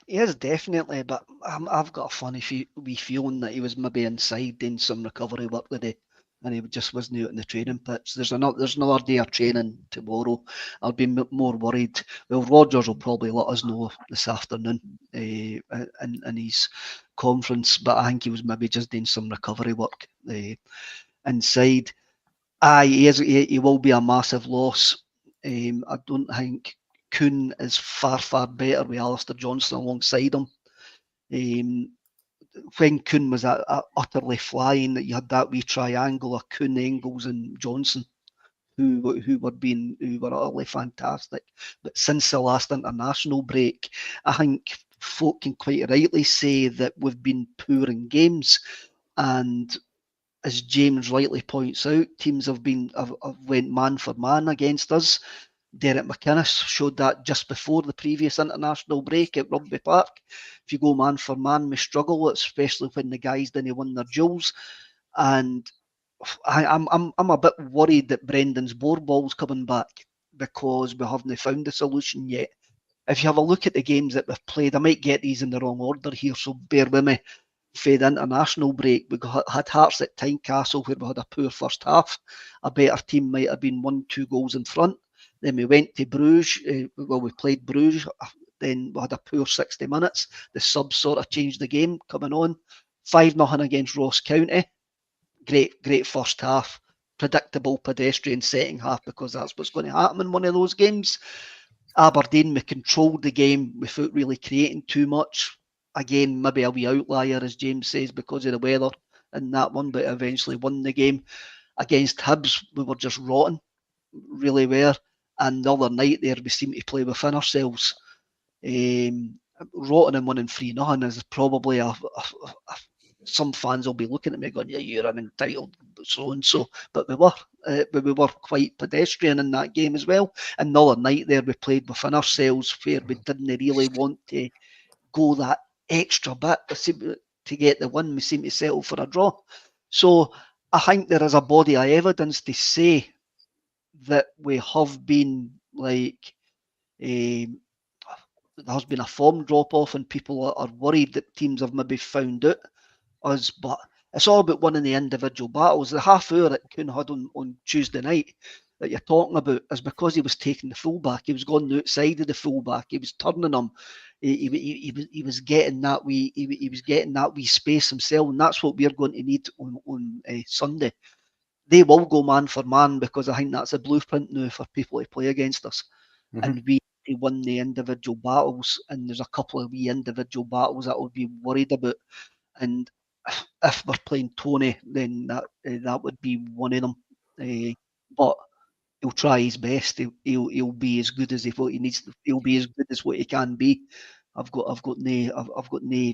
He is definitely, but I've got a funny wee feeling that he was maybe inside doing some recovery work today, and he just wasn't out in the training pitch. There's another day of training tomorrow. I'll be more worried. Well, Rodgers will probably let us know this afternoon in his conference, but I think he was maybe just doing some recovery work inside. He will be a massive loss. I don't think Kuhn is far better with Alistair Johnston alongside him. When Kuhn was utterly flying, that you had that wee triangle of Kuhn, Engels and Johnson, who were utterly fantastic. But since the last international break, I think folk can quite rightly say that we've been poor in games, and as James rightly points out, teams have went man for man against us. Derek McInnes showed that just before the previous international break at Rugby Park. If you go man for man, we struggle, especially when the guys didn't win their duels. And I'm a bit worried that Brendan's ball's coming back, because we haven't found a solution yet. If you have a look at the games that we've played, I might get these in the wrong order here, so bear with me. For the international break, we had Hearts at Tynecastle, where we had a poor first half. A better team might have been 1-2 goals in front. Then we went to Bruges. We played Bruges. Then we had a poor 60 minutes. The subs sort of changed the game coming on. 5-0 against Ross County. Great first half. Predictable pedestrian second half, because that's what's going to happen in one of those games. Aberdeen, we controlled the game without really creating too much. Again, maybe a wee outlier, as James says, because of the weather in that one, but eventually won the game. Against Hibs, we were just rotten, really were. And the other night there, we seemed to play within ourselves. Rotten and winning 3-0 is probably some fans will be looking at me going, yeah, you're an entitled so-and-so. But we were quite pedestrian in that game as well. And the other night there, we played within ourselves, where we didn't really want to go that extra bit to get the win. We seem to settle for a draw. So I think there is a body of evidence to say that we have been there has been a form drop off, and people are worried that teams have maybe found out us. But it's all about winning the individual battles. The half hour that Kuhn had on Tuesday night that you're talking about is because he was taking the fullback. He was going outside of the fullback. He was turning him. He was getting that wee space himself, and that's what we're going to need on Sunday. They will go man for man, because I think that's a blueprint now for people to play against us. Mm-hmm. And we win the individual battles, and there's a couple of wee individual battles that we'll be worried about. And if we're playing Tony, then that would be one of them. But he'll try his best. He'll be as good as what he needs. He'll be as good as what he can be. I've got no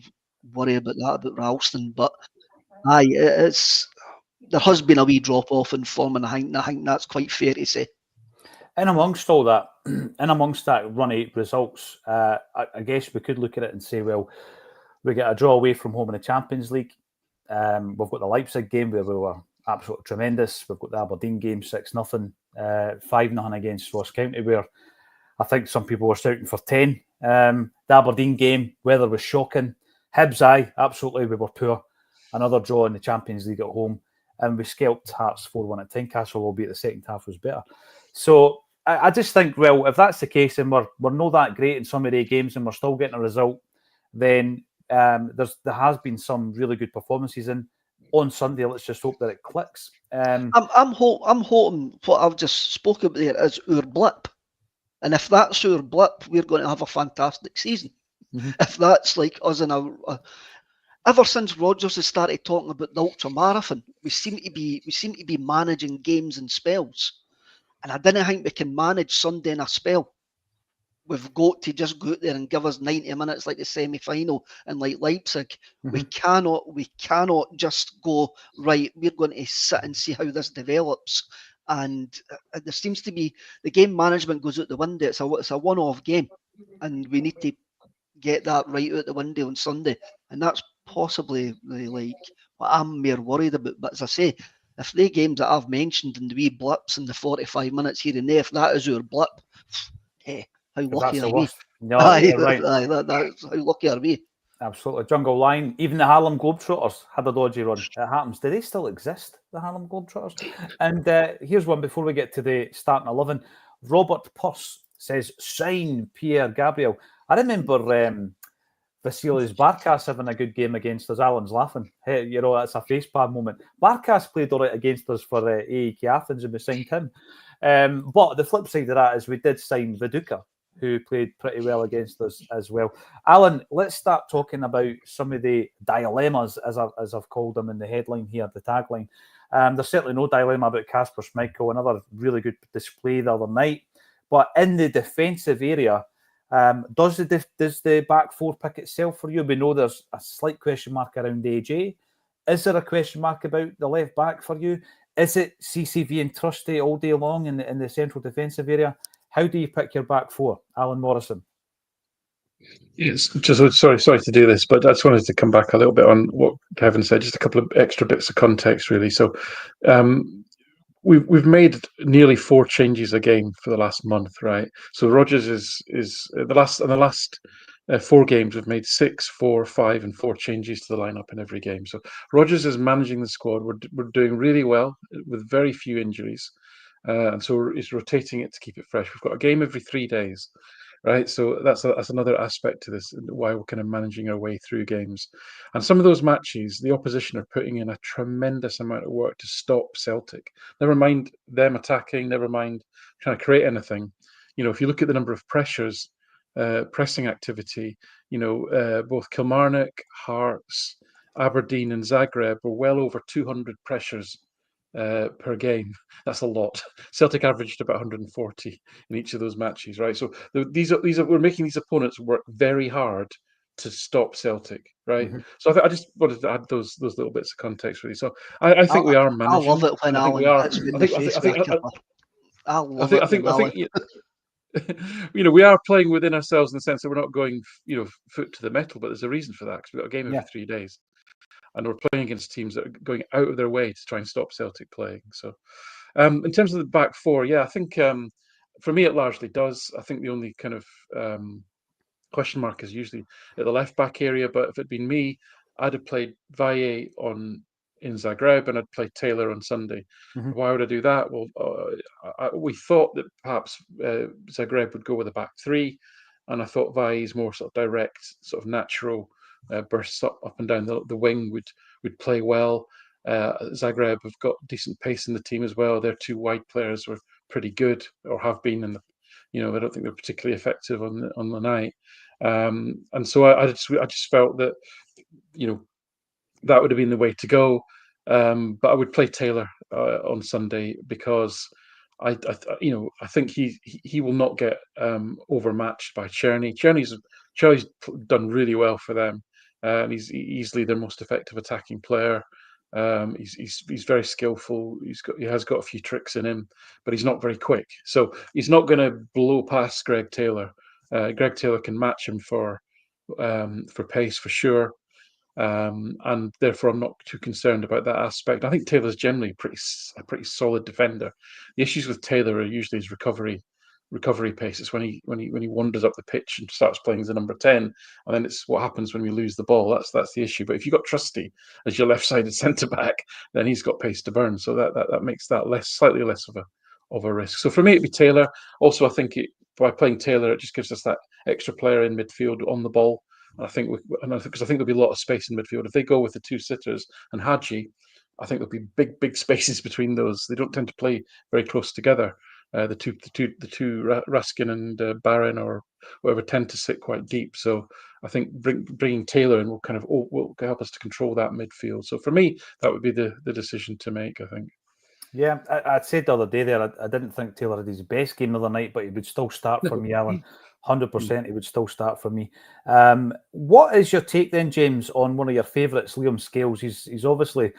worry about that about Ralston. But it's there has been a wee drop off in form, and I think that's quite fair to say. In amongst all that, run 8 results, I guess we could look at it and say, well, we get a draw away from home in the Champions League. We've got the Leipzig game where we were absolutely tremendous. We've got the Aberdeen game 6-0, 5-0 against Ross County, where I think some people were shouting for 10. The Aberdeen game, weather was shocking. Hibs, absolutely, we were poor. Another draw in the Champions League at home. And we scalped Hearts 4-1 at Tynecastle, albeit the second half was better. So I just think, well, if that's the case and we're not that great in some of the games and we're still getting a result, then there has been some really good performances. And on Sunday, let's just hope that it clicks. I'm hoping what I've just spoken about there is our blip. And if that's our blip, we're going to have a fantastic season. Mm-hmm. If that's like us in ever since Rodgers has started talking about the ultra marathon, we seem to be managing games in spells. And I didn't think we can manage Sunday in a spell. We've got to just go out there and give us 90 minutes like the semi-final and like Leipzig. Mm-hmm. We cannot just go, right, we're going to sit and see how this develops. And there seems to be, the game management goes out the window. It's a one-off game. And we need to get that right out the window on Sunday. And that's possibly like what I'm more worried about. But as I say, if the games that I've mentioned and the wee blips in the 45 minutes here and there, if that is our blip, hey, how lucky are we? No, right. That's how lucky are we? Absolutely. Jungle Line, even the Harlem Globetrotters had a dodgy run. It happens. Do they still exist, the Harlem Globetrotters? And here's one before we get to the starting 11. Robert Puss says, sign Pierre Gabriel. I remember Vasilis Barkas having a good game against us. Alan's laughing. Hey, that's a facepalm moment. Barkas played all right against us for AEK Athens and we signed him. But the flip side of that is we did sign Viduka, who played pretty well against us as well. Alan, let's start talking about some of the dilemmas, as I've called them in the headline here, the tagline. There's certainly no dilemma about Kasper Schmeichel, another really good display the other night. But in the defensive area, does the back four pick itself for you? We know there's a slight question mark around AJ. Is there a question mark about the left back for you? Is it CCV and Trusty all day long in the central defensive area? How do you pick your back four, Alan Morrison? Yes, just sorry to do this, but I just wanted to come back a little bit on what Kevin said. Just a couple of extra bits of context, really. So, we've made nearly 4 changes a game for the last month, right? So Rodgers is the last 4 games we've made 6, 4, 5, and 4 changes to the lineup in every game. So Rodgers is managing the squad. We're doing really well with very few injuries, and so he's rotating it to keep it fresh. We've got a game every 3 days. Right, so that's another aspect to this, why we're kind of managing our way through games. And some of those matches, the opposition are putting in a tremendous amount of work to stop Celtic. Never mind them attacking, never mind trying to create anything. If you look at the number of pressures, pressing activity, both Kilmarnock, Hearts, Aberdeen and Zagreb were well over 200 pressures per game. That's a lot. Celtic averaged about 140 in each of those matches, right? So we're making these opponents work very hard to stop Celtic, right? Mm-hmm. So I just wanted to add those little bits of context, really. So I think we are managing. I love it when Alan hits me in the face. I love it. We are playing within ourselves in the sense that we're not going, foot to the metal, but there's a reason for that because we've got a game every 3 days. And we're playing against teams that are going out of their way to try and stop Celtic playing. So, in terms of the back four, I think for me it largely does. I think the only kind of question mark is usually at the left back area. But if it'd been me, I'd have played Valle in Zagreb and I'd play Taylor on Sunday. Mm-hmm. Why would I do that? Well, we thought that perhaps Zagreb would go with a back 3, and I thought Valle's more sort of direct, sort of natural. Bursts up and down the wing would play well. Zagreb have got decent pace in the team as well. Their 2 wide players were pretty good, or have been, and I don't think they're particularly effective on the night. And so I just felt that that would have been the way to go. But I would play Taylor on Sunday because I think he will not get overmatched by Czerny. Czerny's done really well for them. And he's easily their most effective attacking player. He's very skillful. He has got a few tricks in him, but he's not very quick. So he's not going to blow past Greg Taylor. Greg Taylor can match him for pace for sure. And therefore I'm not too concerned about that aspect. I think Taylor's generally a pretty solid defender. The issues with Taylor are usually his recovery pace. It's when he wanders up the pitch and starts playing as a number 10, and then it's what happens when we lose the ball. That's the issue. But if you've got Trusty as your left-sided centre back, then he's got pace to burn. So that makes that slightly less of a risk. So for me, it'd be Taylor. Also, I think by playing Taylor, it just gives us that extra player in midfield on the ball. I think because I think there'll be a lot of space in midfield. If they go with the two sitters and Hadji, I think there'll be big spaces between those. They don't tend to play very close together. The two Raskin and Barron or whatever tend to sit quite deep. So I think bringing Taylor in will help us to control that midfield. So for me, that would be the decision to make, I think. Yeah, I said the other day there, I didn't think Taylor had his best game the other night, but he would still start for me, Alan. 100% he would still start for me. What is your take then, James, on one of your favourites, Liam Scales? He's obviously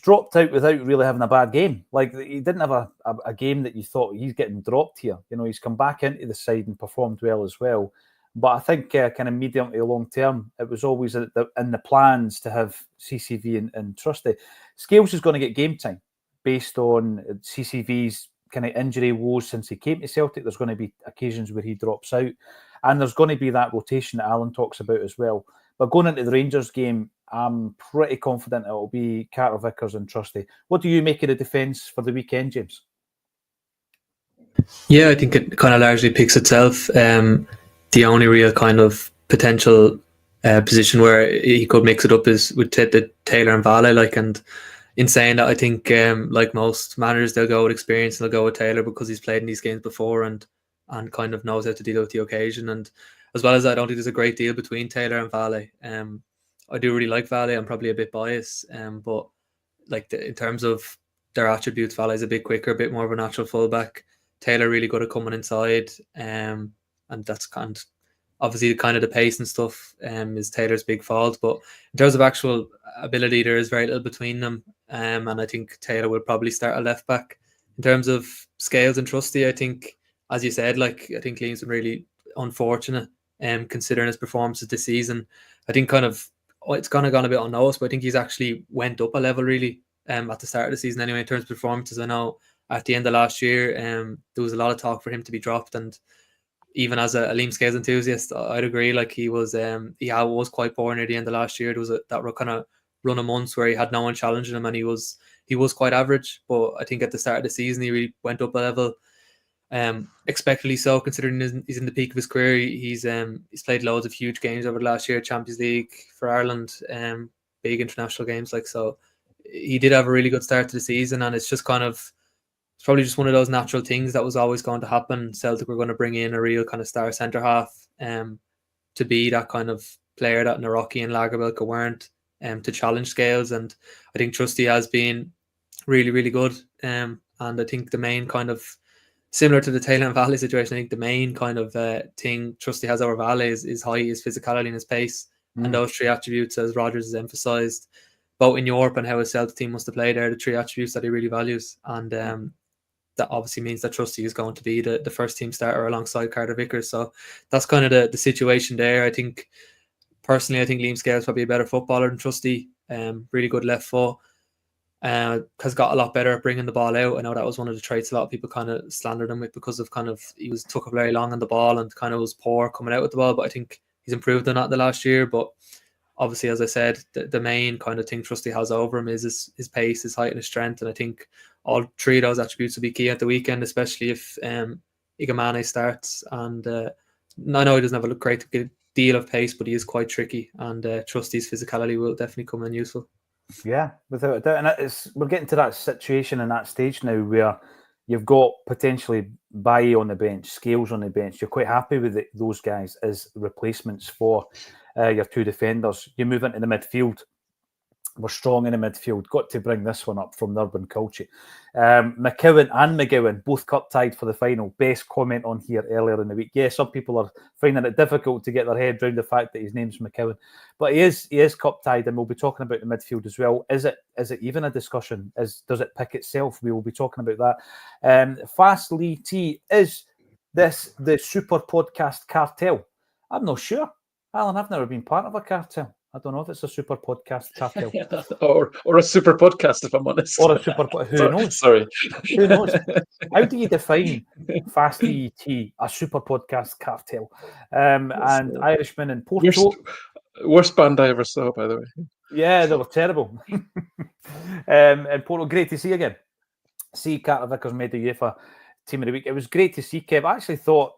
dropped out without really having a bad game. Like, he didn't have a game that you thought he's getting dropped here. You know, he's come back into the side and performed well as well. But I think kind of medium to long term, it was always in the plans to have CCV and Trusty. Scales is going to get game time based on CCV's kind of injury woes since he came to Celtic. There's going to be occasions where he drops out, and there's going to be that rotation that Alan talks about as well. But going into the Rangers game, I'm pretty confident it will be Carter Vickers and Trusty. What do you make of the defence for the weekend, James? Yeah, I think it kind of largely picks itself. The only real kind of potential position where he could mix it up is with the Taylor and Vale, and in saying that, I think like most managers, they'll go with experience and they'll go with Taylor because he's played in these games before and kind of knows how to deal with the occasion. And as well as that, I don't think there's a great deal between Taylor and Vale. I do really like Vale. I'm probably a bit biased, but in terms of their attributes, Vale is a bit quicker, a bit more of a natural fullback. Taylor really good at coming inside, and that's obviously kind of the pace and stuff is Taylor's big fault. But in terms of actual ability, there is very little between them. And I think Taylor will probably start a left back. In terms of Scales and Trusty, I think, as you said, I think Liam's been really unfortunate considering his performances this season. I think it's kind of gone a bit unnoticed, but I think he's actually went up a level really at the start of the season anyway in terms of performances. I know at the end of last year there was a lot of talk for him to be dropped, and even as a Liam Scales enthusiast, I'd agree. He was quite poor near the end of last year. There was that kind of run of months where he had no one challenging him, and he was quite average. But I think at the start of the season, he really went up a level, expectedly so, considering he's in the peak of his career. He's played loads of huge games over the last year, Champions League for Ireland, big international games. So he did have a really good start to the season, and it's just it's probably just one of those natural things that was always going to happen. Celtic were going to bring in a real kind of star centre half to be that kind of player that Narocki and Lagerbilka weren't, to challenge Scales. And I think Trusty has been really, really good. And I think the main kind of, similar to the Taylor and Valley situation, I think the main kind of thing Trusty has over Valley is his height, his physicality and his pace. And those three attributes, as Rodgers has emphasised, both in Europe and how his Celtic team must have played, are the three attributes that he really values. And that obviously means that Trusty is going to be the first team starter alongside Carter Vickers. So that's kind of the situation there. I think Liam Scales is probably a better footballer than Trusty. Really good left foot. Has got a lot better at bringing the ball out. I know that was one of the traits a lot of people kind of slandered him with because of he took up very long on the ball and kind of was poor coming out with the ball. But I think he's improved on that the last year. But obviously, as I said, the main kind of thing Trusty has over him is his pace, his height and his strength. And I think all three of those attributes will be key at the weekend, especially if Igamane starts. And I know he doesn't have a great deal of pace, but he is quite tricky. And Trusty's physicality will definitely come in useful. Yeah, without a doubt. And we're getting to that situation and that stage now where you've got potentially Bailly on the bench, Scales on the bench. You're quite happy with those guys as replacements for your two defenders. You move into the midfield. We're strong in the midfield. Got to bring this one up from the Urban Culture. McEwen and McGowan both cup tied for the final. Best comment on here earlier in the week. Yeah, some people are finding it difficult to get their head around the fact that his name's McEwen, but he is cup tied, and we'll be talking about the midfield as well. Is it even a discussion? Does it pick itself? We will be talking about that. Fast Lee T, is this the Super Podcast cartel? I'm not sure, Alan. I've never been part of a cartel. I don't know if it's a super podcast cartel or a super podcast, if I'm honest. Or a super. Who knows? Sorry. Who knows? How do you define Fast ET, a super podcast cartel? And Irishman and Porto. Worst band I ever saw, by the way. Yeah, they were terrible. And Porto, great to see you again. See Carter Vickers made the UEFA Team of the Week. It was great to see Kev. I actually thought,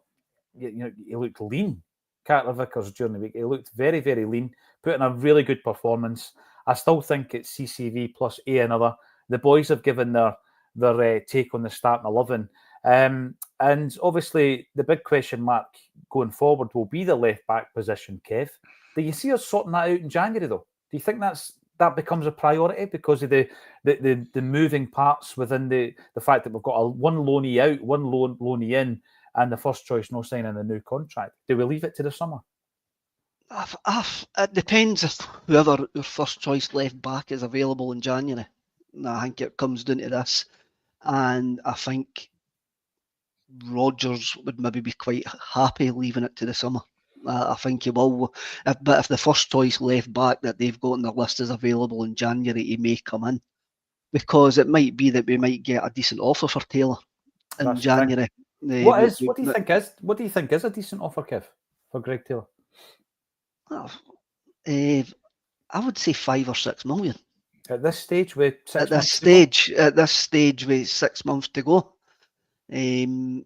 he looked lean. Carter Vickers during the week. He looked very, very lean, put in a really good performance. I still think it's CCV plus A another. The boys have given their take on the starting 11. And obviously, the big question mark going forward will be the left-back position, Kev. Do you see us sorting that out in January, though? Do you think that becomes a priority because of the moving parts within the fact that we've got one loanee out, one loanee in, and the first choice no signing a new contract? Do we leave it to the summer? It depends if whoever your first choice left back is available in January. I think it comes down to this, and I think Rodgers would maybe be quite happy leaving it to the summer. I think he will. But if the first choice left back that they've got on their list is available in January, he may come in, because it might be that we might get a decent offer for Taylor in January. What do you think is a decent offer, Kev, for Greg Taylor? I would say 5 or 6 million. At this stage with 6 months At this stage with 6 months to go. I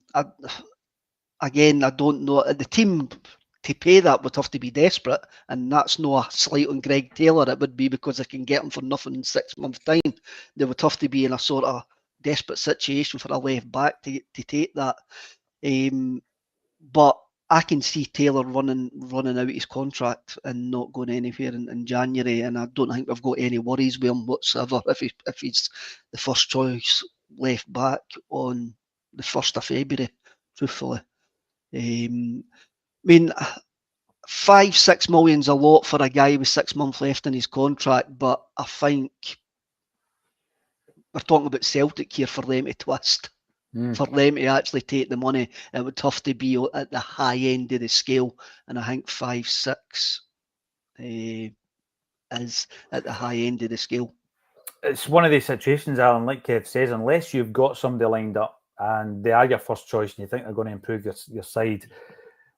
don't know. The team to pay that would have to be desperate, and that's not a slight on Greg Taylor. It would be because they can get him for nothing in 6 months' time. They would have to be in a sort of desperate situation for a left back to take that. But I can see Taylor running out his contract and not going anywhere in January, and I don't think we've got any worries with him whatsoever if he's the first choice left back on the 1st of February, truthfully. I mean, 5-6 million's a lot for a guy with 6 months left in his contract, but I think we're talking about Celtic here for them to twist. For them to actually take the money, it would have to be at the high end of the scale, and I think 5-6 is at the high end of the scale. It's one of these situations, Alan, like Kev says, unless you've got somebody lined up and they are your first choice and you think they're going to improve your side,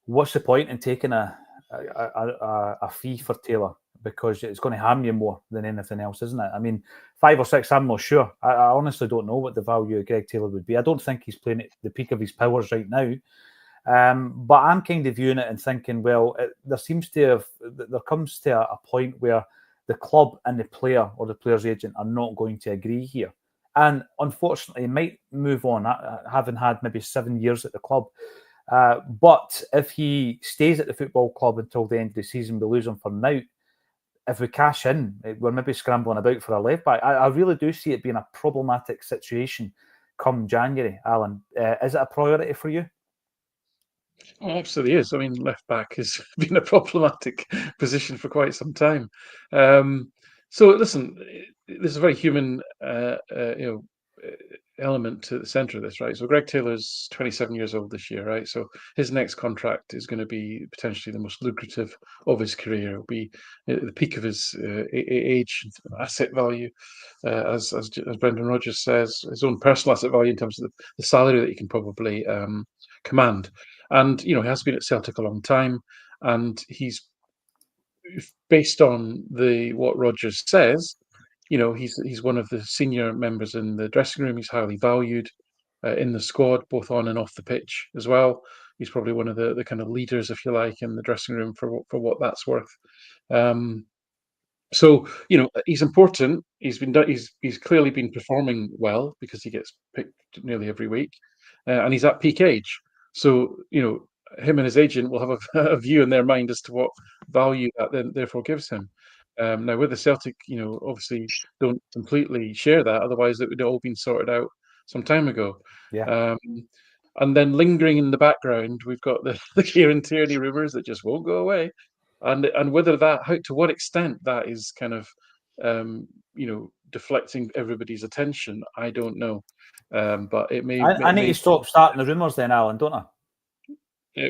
what's the point in taking a fee for Taylor? Because it's going to harm you more than anything else, isn't it? I mean, 5 or 6, I'm not sure. I honestly don't know what the value of Greg Taylor would be. I don't think he's playing at the peak of his powers right now. But I'm kind of viewing it and thinking, well, there comes to a point where the club and the player or the player's agent are not going to agree here. And unfortunately, he might move on, having had maybe 7 years at the club. But if he stays at the football club until the end of the season, we lose him for now. If we cash in, we're maybe scrambling about for a left back. I really do see it being a problematic situation come January, Alan. Is it a priority for you? Oh, absolutely is. I mean, left back has been a problematic position for quite some time. So listen, there's a very human, element to the centre of this, right? So Greg Taylor's 27 years old this year, right? So his next contract is going to be potentially the most lucrative of his career. It'll be at the peak of his age, asset value, as Brendan Rodgers says, his own personal asset value in terms of the salary that he can probably command. And he has been at Celtic a long time, and he's based on what Rodgers says. He's one of the senior members in the dressing room. He's highly valued in the squad, both on and off the pitch as well. He's probably one of the kind of leaders, if you like, in the dressing room for what that's worth. So he's important. He's clearly been performing well because he gets picked nearly every week, and he's at peak age. So him and his agent will have a view in their mind as to what value that then therefore gives him. Now, with the Celtic, obviously don't completely share that. Otherwise, it would have all been sorted out some time ago. Yeah. And then lingering in the background, we've got the Kieran Tierney rumours that just won't go away. And whether to what extent that is kind of, deflecting everybody's attention, I don't know. But it may. I need to stop starting the rumours then, Alan, don't I?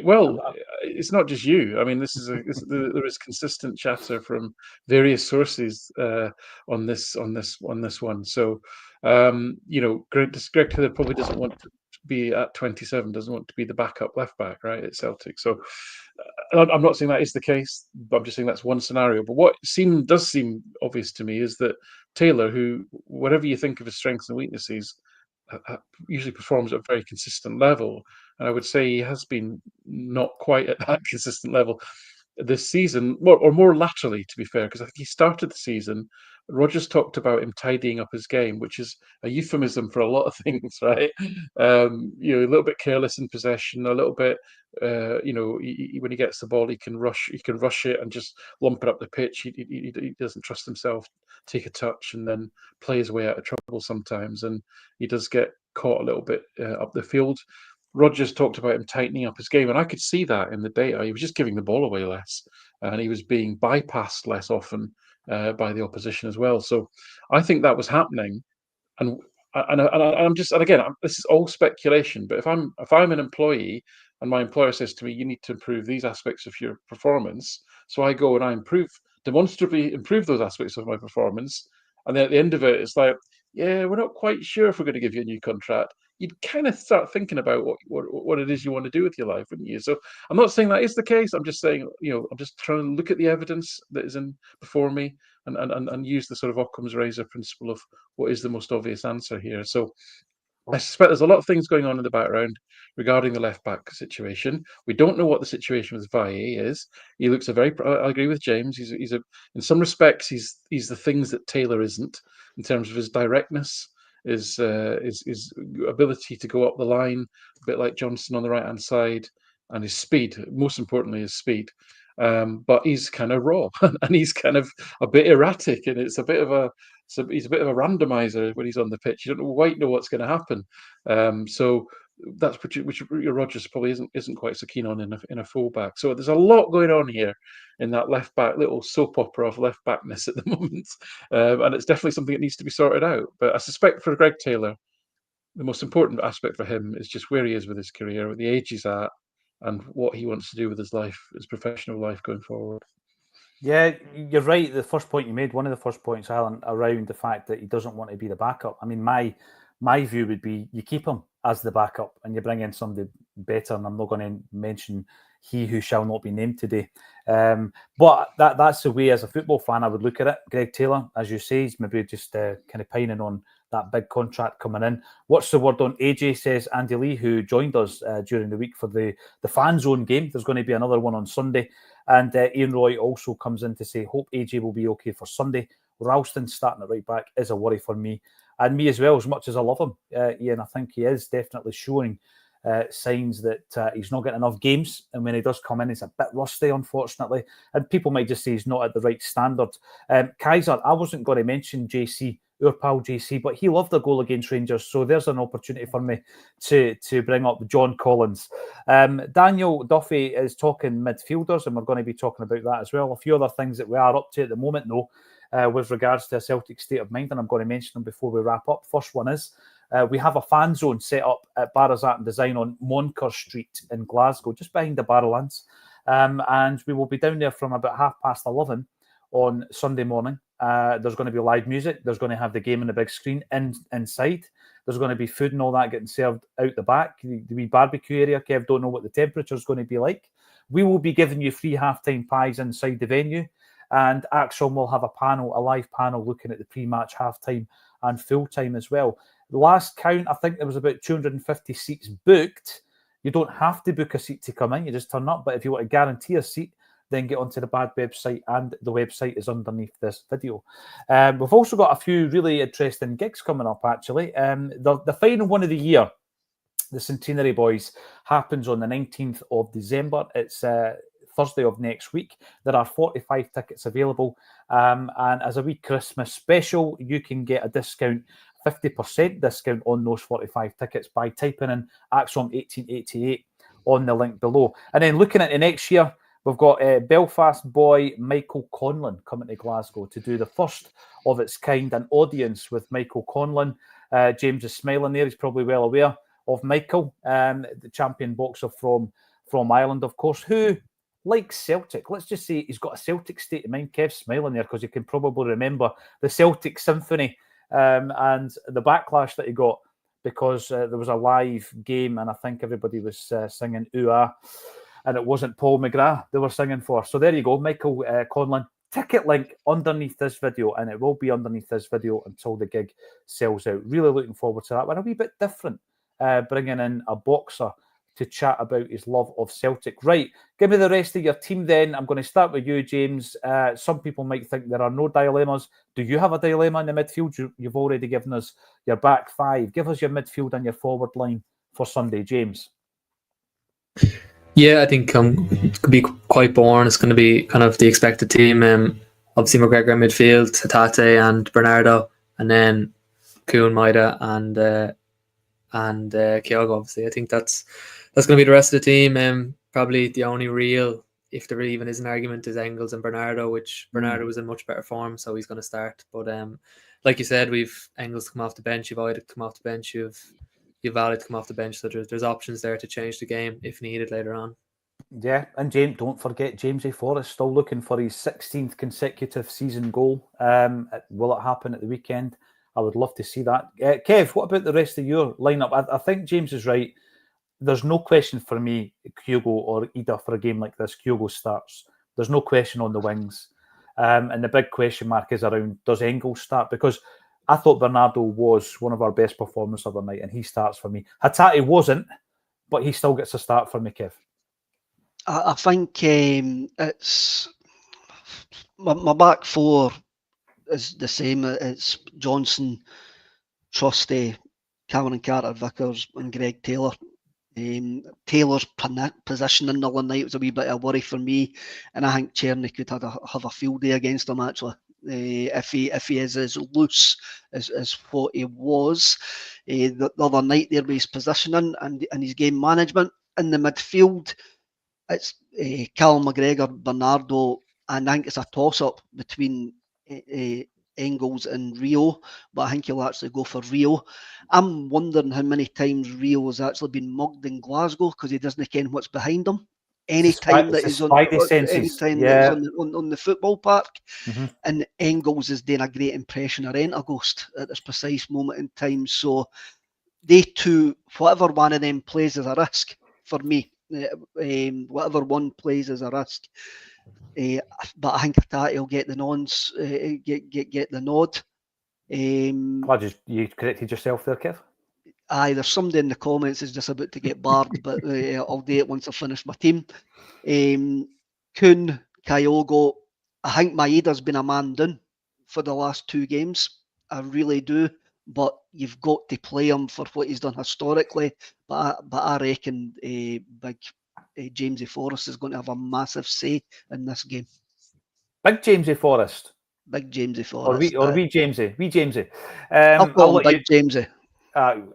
Well, it's not just you. I mean, there is consistent chatter from various sources on this one. So, Greg Taylor probably doesn't want to be at 27, doesn't want to be the backup left back, right, at Celtic. So, I'm not saying that is the case, but I'm just saying that's one scenario. But what does seem obvious to me is that Taylor, who, whatever you think of his strengths and weaknesses, usually performs at a very consistent level. And I would say he has been not quite at that consistent level this season, or more laterally, to be fair, because I think he started the season. Rodgers talked about him tidying up his game, which is a euphemism for a lot of things, right? A little bit careless in possession, a little bit, when he gets the ball, he can rush it and just lump it up the pitch. He doesn't trust himself, take a touch, and then play his way out of trouble sometimes. And he does get caught a little bit up the field. Rodgers talked about him tightening up his game, and I could see that in the data. He was just giving the ball away less, and he was being bypassed less often by the opposition as well. So I think that was happening, and I'm just, and again, this is all speculation. But if I'm an employee and my employer says to me, "You need to improve these aspects of your performance," so I go and I demonstrably improve those aspects of my performance, and then at the end of it, it's like, yeah, we're not quite sure if we're going to give you a new contract. You'd kind of start thinking about what it is you want to do with your life, wouldn't you? So I'm not saying that is the case. I'm just saying, I'm just trying to look at the evidence that is before me and use the sort of Occam's razor principle of what is the most obvious answer here. So I suspect there's a lot of things going on in the background regarding the left back situation. We don't know what the situation with Valle is. He looks I agree with James. He's in some respects he's the things that Taylor isn't, in terms of his directness, his ability to go up the line, a bit like Johnson on the right hand side, and his speed. Most importantly, his speed. But he's kind of raw and he's kind of a bit erratic, and he's a bit of a randomizer when he's on the pitch. You don't quite know what's going to happen. So that's which Rodgers probably isn't quite so keen on in a fullback. So there's a lot going on here in that left back, little soap opera of left backness at the moment, and it's definitely something that needs to be sorted out. But I suspect for Greg Taylor, the most important aspect for him is just where he is with his career, what the age he's at, and what he wants to do with his life, his professional life going forward. Yeah, you're right. The first point you made, one of the first points, Alan, around the fact that he doesn't want to be the backup. I mean, my view would be you keep him as the backup and you bring in somebody better. And I'm not going to mention he who shall not be named today. But that's the way, as a football fan, I would look at it. Greg Taylor, as you say, he's maybe just kind of pining on that big contract coming in. What's the word on AJ, says Andy Lee, who joined us during the week for the fan zone game. There's going to be another one on Sunday. And Ian Roy also comes in to say, hope AJ will be okay for Sunday. Ralston starting at right back is a worry for me. And me as well, as much as I love him, Ian, I think he is definitely showing signs that he's not getting enough games. And when he does come in, he's a bit rusty, unfortunately. And people might just say he's not at the right standard. Kaiser, I wasn't going to mention JC, our pal JC, but he loved a goal against Rangers. So there's an opportunity for me to bring up John Collins. Daniel Duffy is talking midfielders, and we're going to be talking about that as well. A few other things that we are up to at the moment, though, with regards to a Celtic State of Mind, and I'm going to mention them before we wrap up. First one is we have a fan zone set up at Barra's Art and Design on Moncur Street in Glasgow, just behind the Barrowlands. And we will be down there from about 11:30 on Sunday morning. There's going to be live music. There's going to have the game on the big screen inside. There's going to be food and all that getting served out the back. The wee barbecue area, Kev, don't know what the temperature is going to be like. We will be giving you free halftime pies inside the venue. And Acsom will have a live panel looking at the pre-match, halftime and full-time as well. The last count, I think there was about 250 seats booked. You don't have to book a seat to come in. You just turn up. But if you want to guarantee a seat, then get onto the BAD website, and the website is underneath this video. We've also got a few really interesting gigs coming up, actually. The final one of the year, the Centenary Boys, happens on the 19th of December. It's Thursday of next week. There are 45 tickets available. And as a wee Christmas special, you can get a discount, 50% discount on those 45 tickets by typing in Acsom 1888 on the link below. And then looking at the next year, we've got Belfast boy Michael Conlon coming to Glasgow to do the first of its kind, an audience with Michael Conlon. James is smiling there. He's probably well aware of Michael, the champion boxer from Ireland, of course, who, like Celtic, let's just say he's got a Celtic State of Mind. Kev's smiling there because you can probably remember the Celtic Symphony and the backlash that he got because there was a live game and I think everybody was singing ooh ah, and it wasn't Paul McGrath they were singing for. So there you go, Michael Conlon. Ticket link underneath this video, and it will be underneath this video until the gig sells out. Really looking forward to that one. A wee bit different, bringing in a boxer to chat about his love of Celtic. Right, give me the rest of your team then. I'm going to start with you, James. Some people might think there are no dilemmas. Do you have a dilemma in the midfield? You've already given us your back five. Give us your midfield and your forward line for Sunday, James. Yeah, I think it could be quite boring. It's going to be kind of the expected team. Obviously, McGregor in midfield, Hatate and Bernardo, and then Kuhn, Maida, and Kyogo. Obviously, I think that's going to be the rest of the team. Probably the only real, if there even is an argument, is Engels and Bernardo, which Bernardo was in much better form, so he's going to start. But like you said, we've Engels come off the bench, you've Ida come off the bench, you've Valid to come off the bench, so there's options there to change the game if needed later on. Yeah, and James, don't forget James A. Forrest still looking for his 16th consecutive season goal. Will it happen at the weekend? I would love to see that. Kev, what about the rest of your lineup? I think James is right. There's no question for me, Kyogo or Ida for a game like this. Kyogo starts. There's no question on the wings. And the big question mark is around, does Engels start? Because I thought Bernardo was one of our best performers of the night, and he starts for me. Hatate wasn't, but he still gets a start for me, Kev. I think it's my back four is the same. It's Johnson, Trusty, Cameron Carter, Vickers, and Greg Taylor. Taylor's positioning the other night was a wee bit of a worry for me, and I think Cherny could have a field day against him actually. If he is as loose as what he was the other night there with his positioning and his game management in the midfield, it's Callum McGregor, Bernardo, and I think it's a toss-up between Engels and Rio, but I think he'll actually go for Rio. I'm wondering how many times Rio has actually been mugged in Glasgow because he doesn't ken what's behind him. Anytime that he's on the football park, and Engels is doing a great impression of Rentagost at this precise moment in time. So they two, whatever one of them plays is a risk for me. Whatever one plays is a risk. But I think Hatate will get the get the nod. Glad you corrected yourself there, Kev. Aye, there's somebody in the comments is just about to get barred, but I'll do it once I finish my team. Kuhn, Kyogo, I think Maeda's been a man down for the last two games. I really do, but you've got to play him for what he's done historically. But I reckon big Jamesy Forrest is going to have a massive say in this game. Big Jamesy Forrest. Big Jamesy Forrest. Or wee Jamesy. I'll call him Big Jamesy.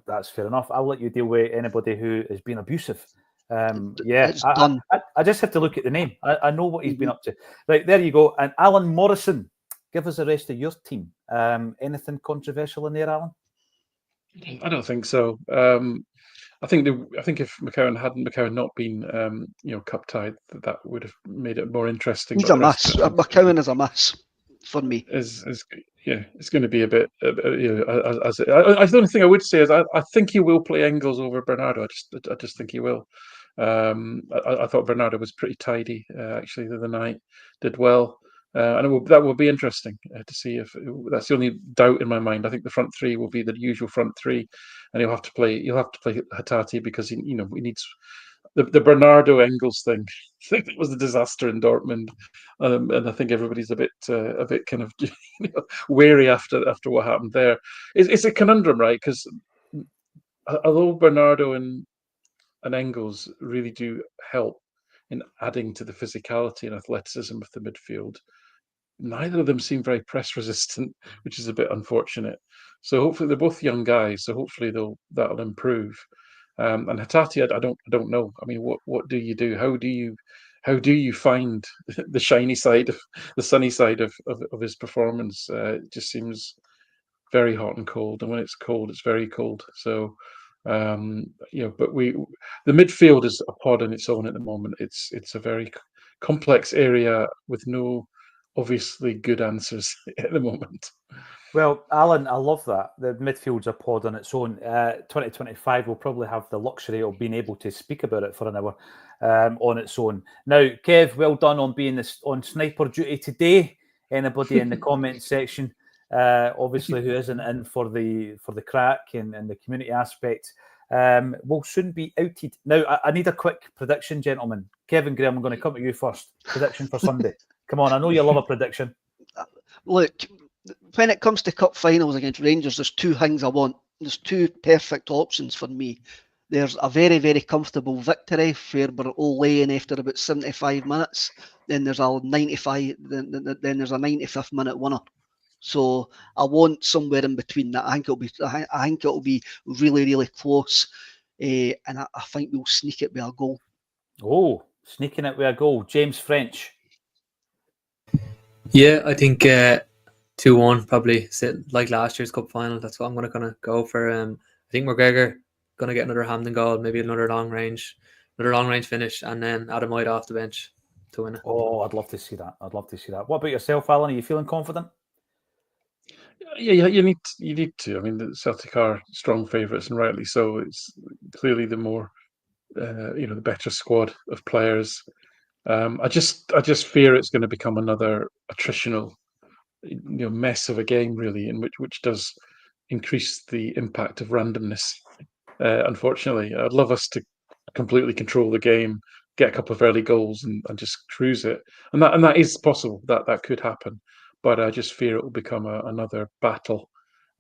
That's fair enough. I'll let you deal with anybody who has been abusive. It's done. I just have to look at the name. I know what he's been up to. Right, there you go. And Alan Morrison, give us the rest of your team. Anything controversial in there, Alan? I don't think so. I think if McCowan not been cup tied, that would have made it more interesting. He's a miss. McCowan is a miss for me. It's going to be a bit. The only thing I would say is I think he will play Engels over Bernardo. I just think he will. I thought Bernardo was pretty tidy actually the other night. Did well. And that will be interesting to see if that's the only doubt in my mind. I think the front three will be the usual front three, and he'll have to play Hatate because he needs the Bernardo Engels thing. I think it was a disaster in Dortmund, and I think everybody's a bit kind of wary after what happened there. It's a conundrum, right? Because although Bernardo and Engels really do help in adding to the physicality and athleticism of the midfield. Neither of them seem very press resistant, which is a bit unfortunate. So hopefully they're both young guys. So hopefully that'll improve. And Hatate, I don't know. I mean, what do you do? How do you find the shiny side of the sunny side of his performance? It just seems very hot and cold, and when it's cold, it's very cold. So, but the midfield is a pod on its own at the moment. It's a very complex area with no obviously good answers at the moment. Well, Alan, I love that. The midfield's a pod on its own. 2025 will probably have the luxury of being able to speak about it for an hour on its own. Now, Kev, well done on being on sniper duty today. Anybody in the comment section, obviously, who isn't in for the crack and the community aspect, will soon be outed. Now, I need a quick prediction, gentlemen. Kevin Graham, I'm going to come to you first. Prediction for Sunday. Come on, I know you love a prediction. Look, when it comes to cup finals against Rangers, there's two things I want. There's two perfect options for me. There's a very, very comfortable victory where we're all laying after about 75 minutes. Then there's a 95. Then there's a 95th minute winner. So I want somewhere in between that. I think it'll be really, really close, and I think we'll sneak it with a goal. Oh, sneaking it with a goal, James French. Yeah, I think 2-1 probably, like last year's cup final. That's what I'm going to go for. I think McGregor going to get another Hampden goal, maybe another long range finish, and then Adam White off the bench to win it. Oh, I'd love to see that. What about yourself, Alan? Are you feeling confident? Yeah, you need to. I mean, the Celtic are strong favourites, and rightly so. It's clearly the more, the better squad of players. I just fear it's going to become another attritional, mess of a game, really, in which does increase the impact of randomness. Unfortunately, I'd love us to completely control the game, get a couple of early goals, and just cruise it, and that is possible. That could happen, but I just fear it will become another battle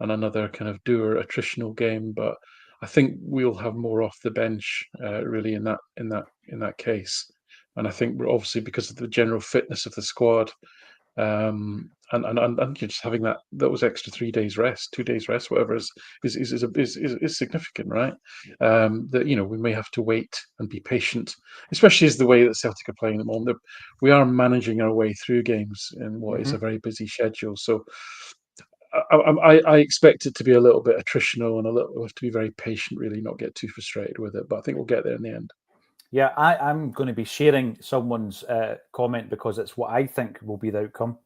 and another kind of dour attritional game. But I think we'll have more off the bench, really, in that case. And I think we're obviously, because of the general fitness of the squad, and just having those extra 3 days rest, 2 days rest, whatever is significant, right? That we may have to wait and be patient, especially as the way that Celtic are playing at the moment. We are managing our way through games in what is a very busy schedule. So I expect it to be a little bit attritional, and we'll have to be very patient, really, not get too frustrated with it. But I think we'll get there in the end. Yeah, I'm going to be sharing someone's comment because it's what I think will be the outcome.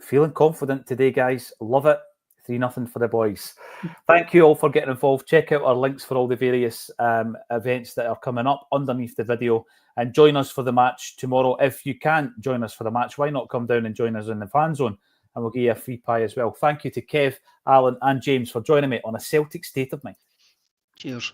Feeling confident today, guys. Love it. 3-0 for the boys. Thank you all for getting involved. Check out our links for all the various events that are coming up underneath the video, and join us for the match tomorrow. If you can't join us for the match, why not come down and join us in the fan zone, and we'll give you a free pie as well. Thank you to Kev, Alan and James for joining me on A Celtic State of Mind. Cheers.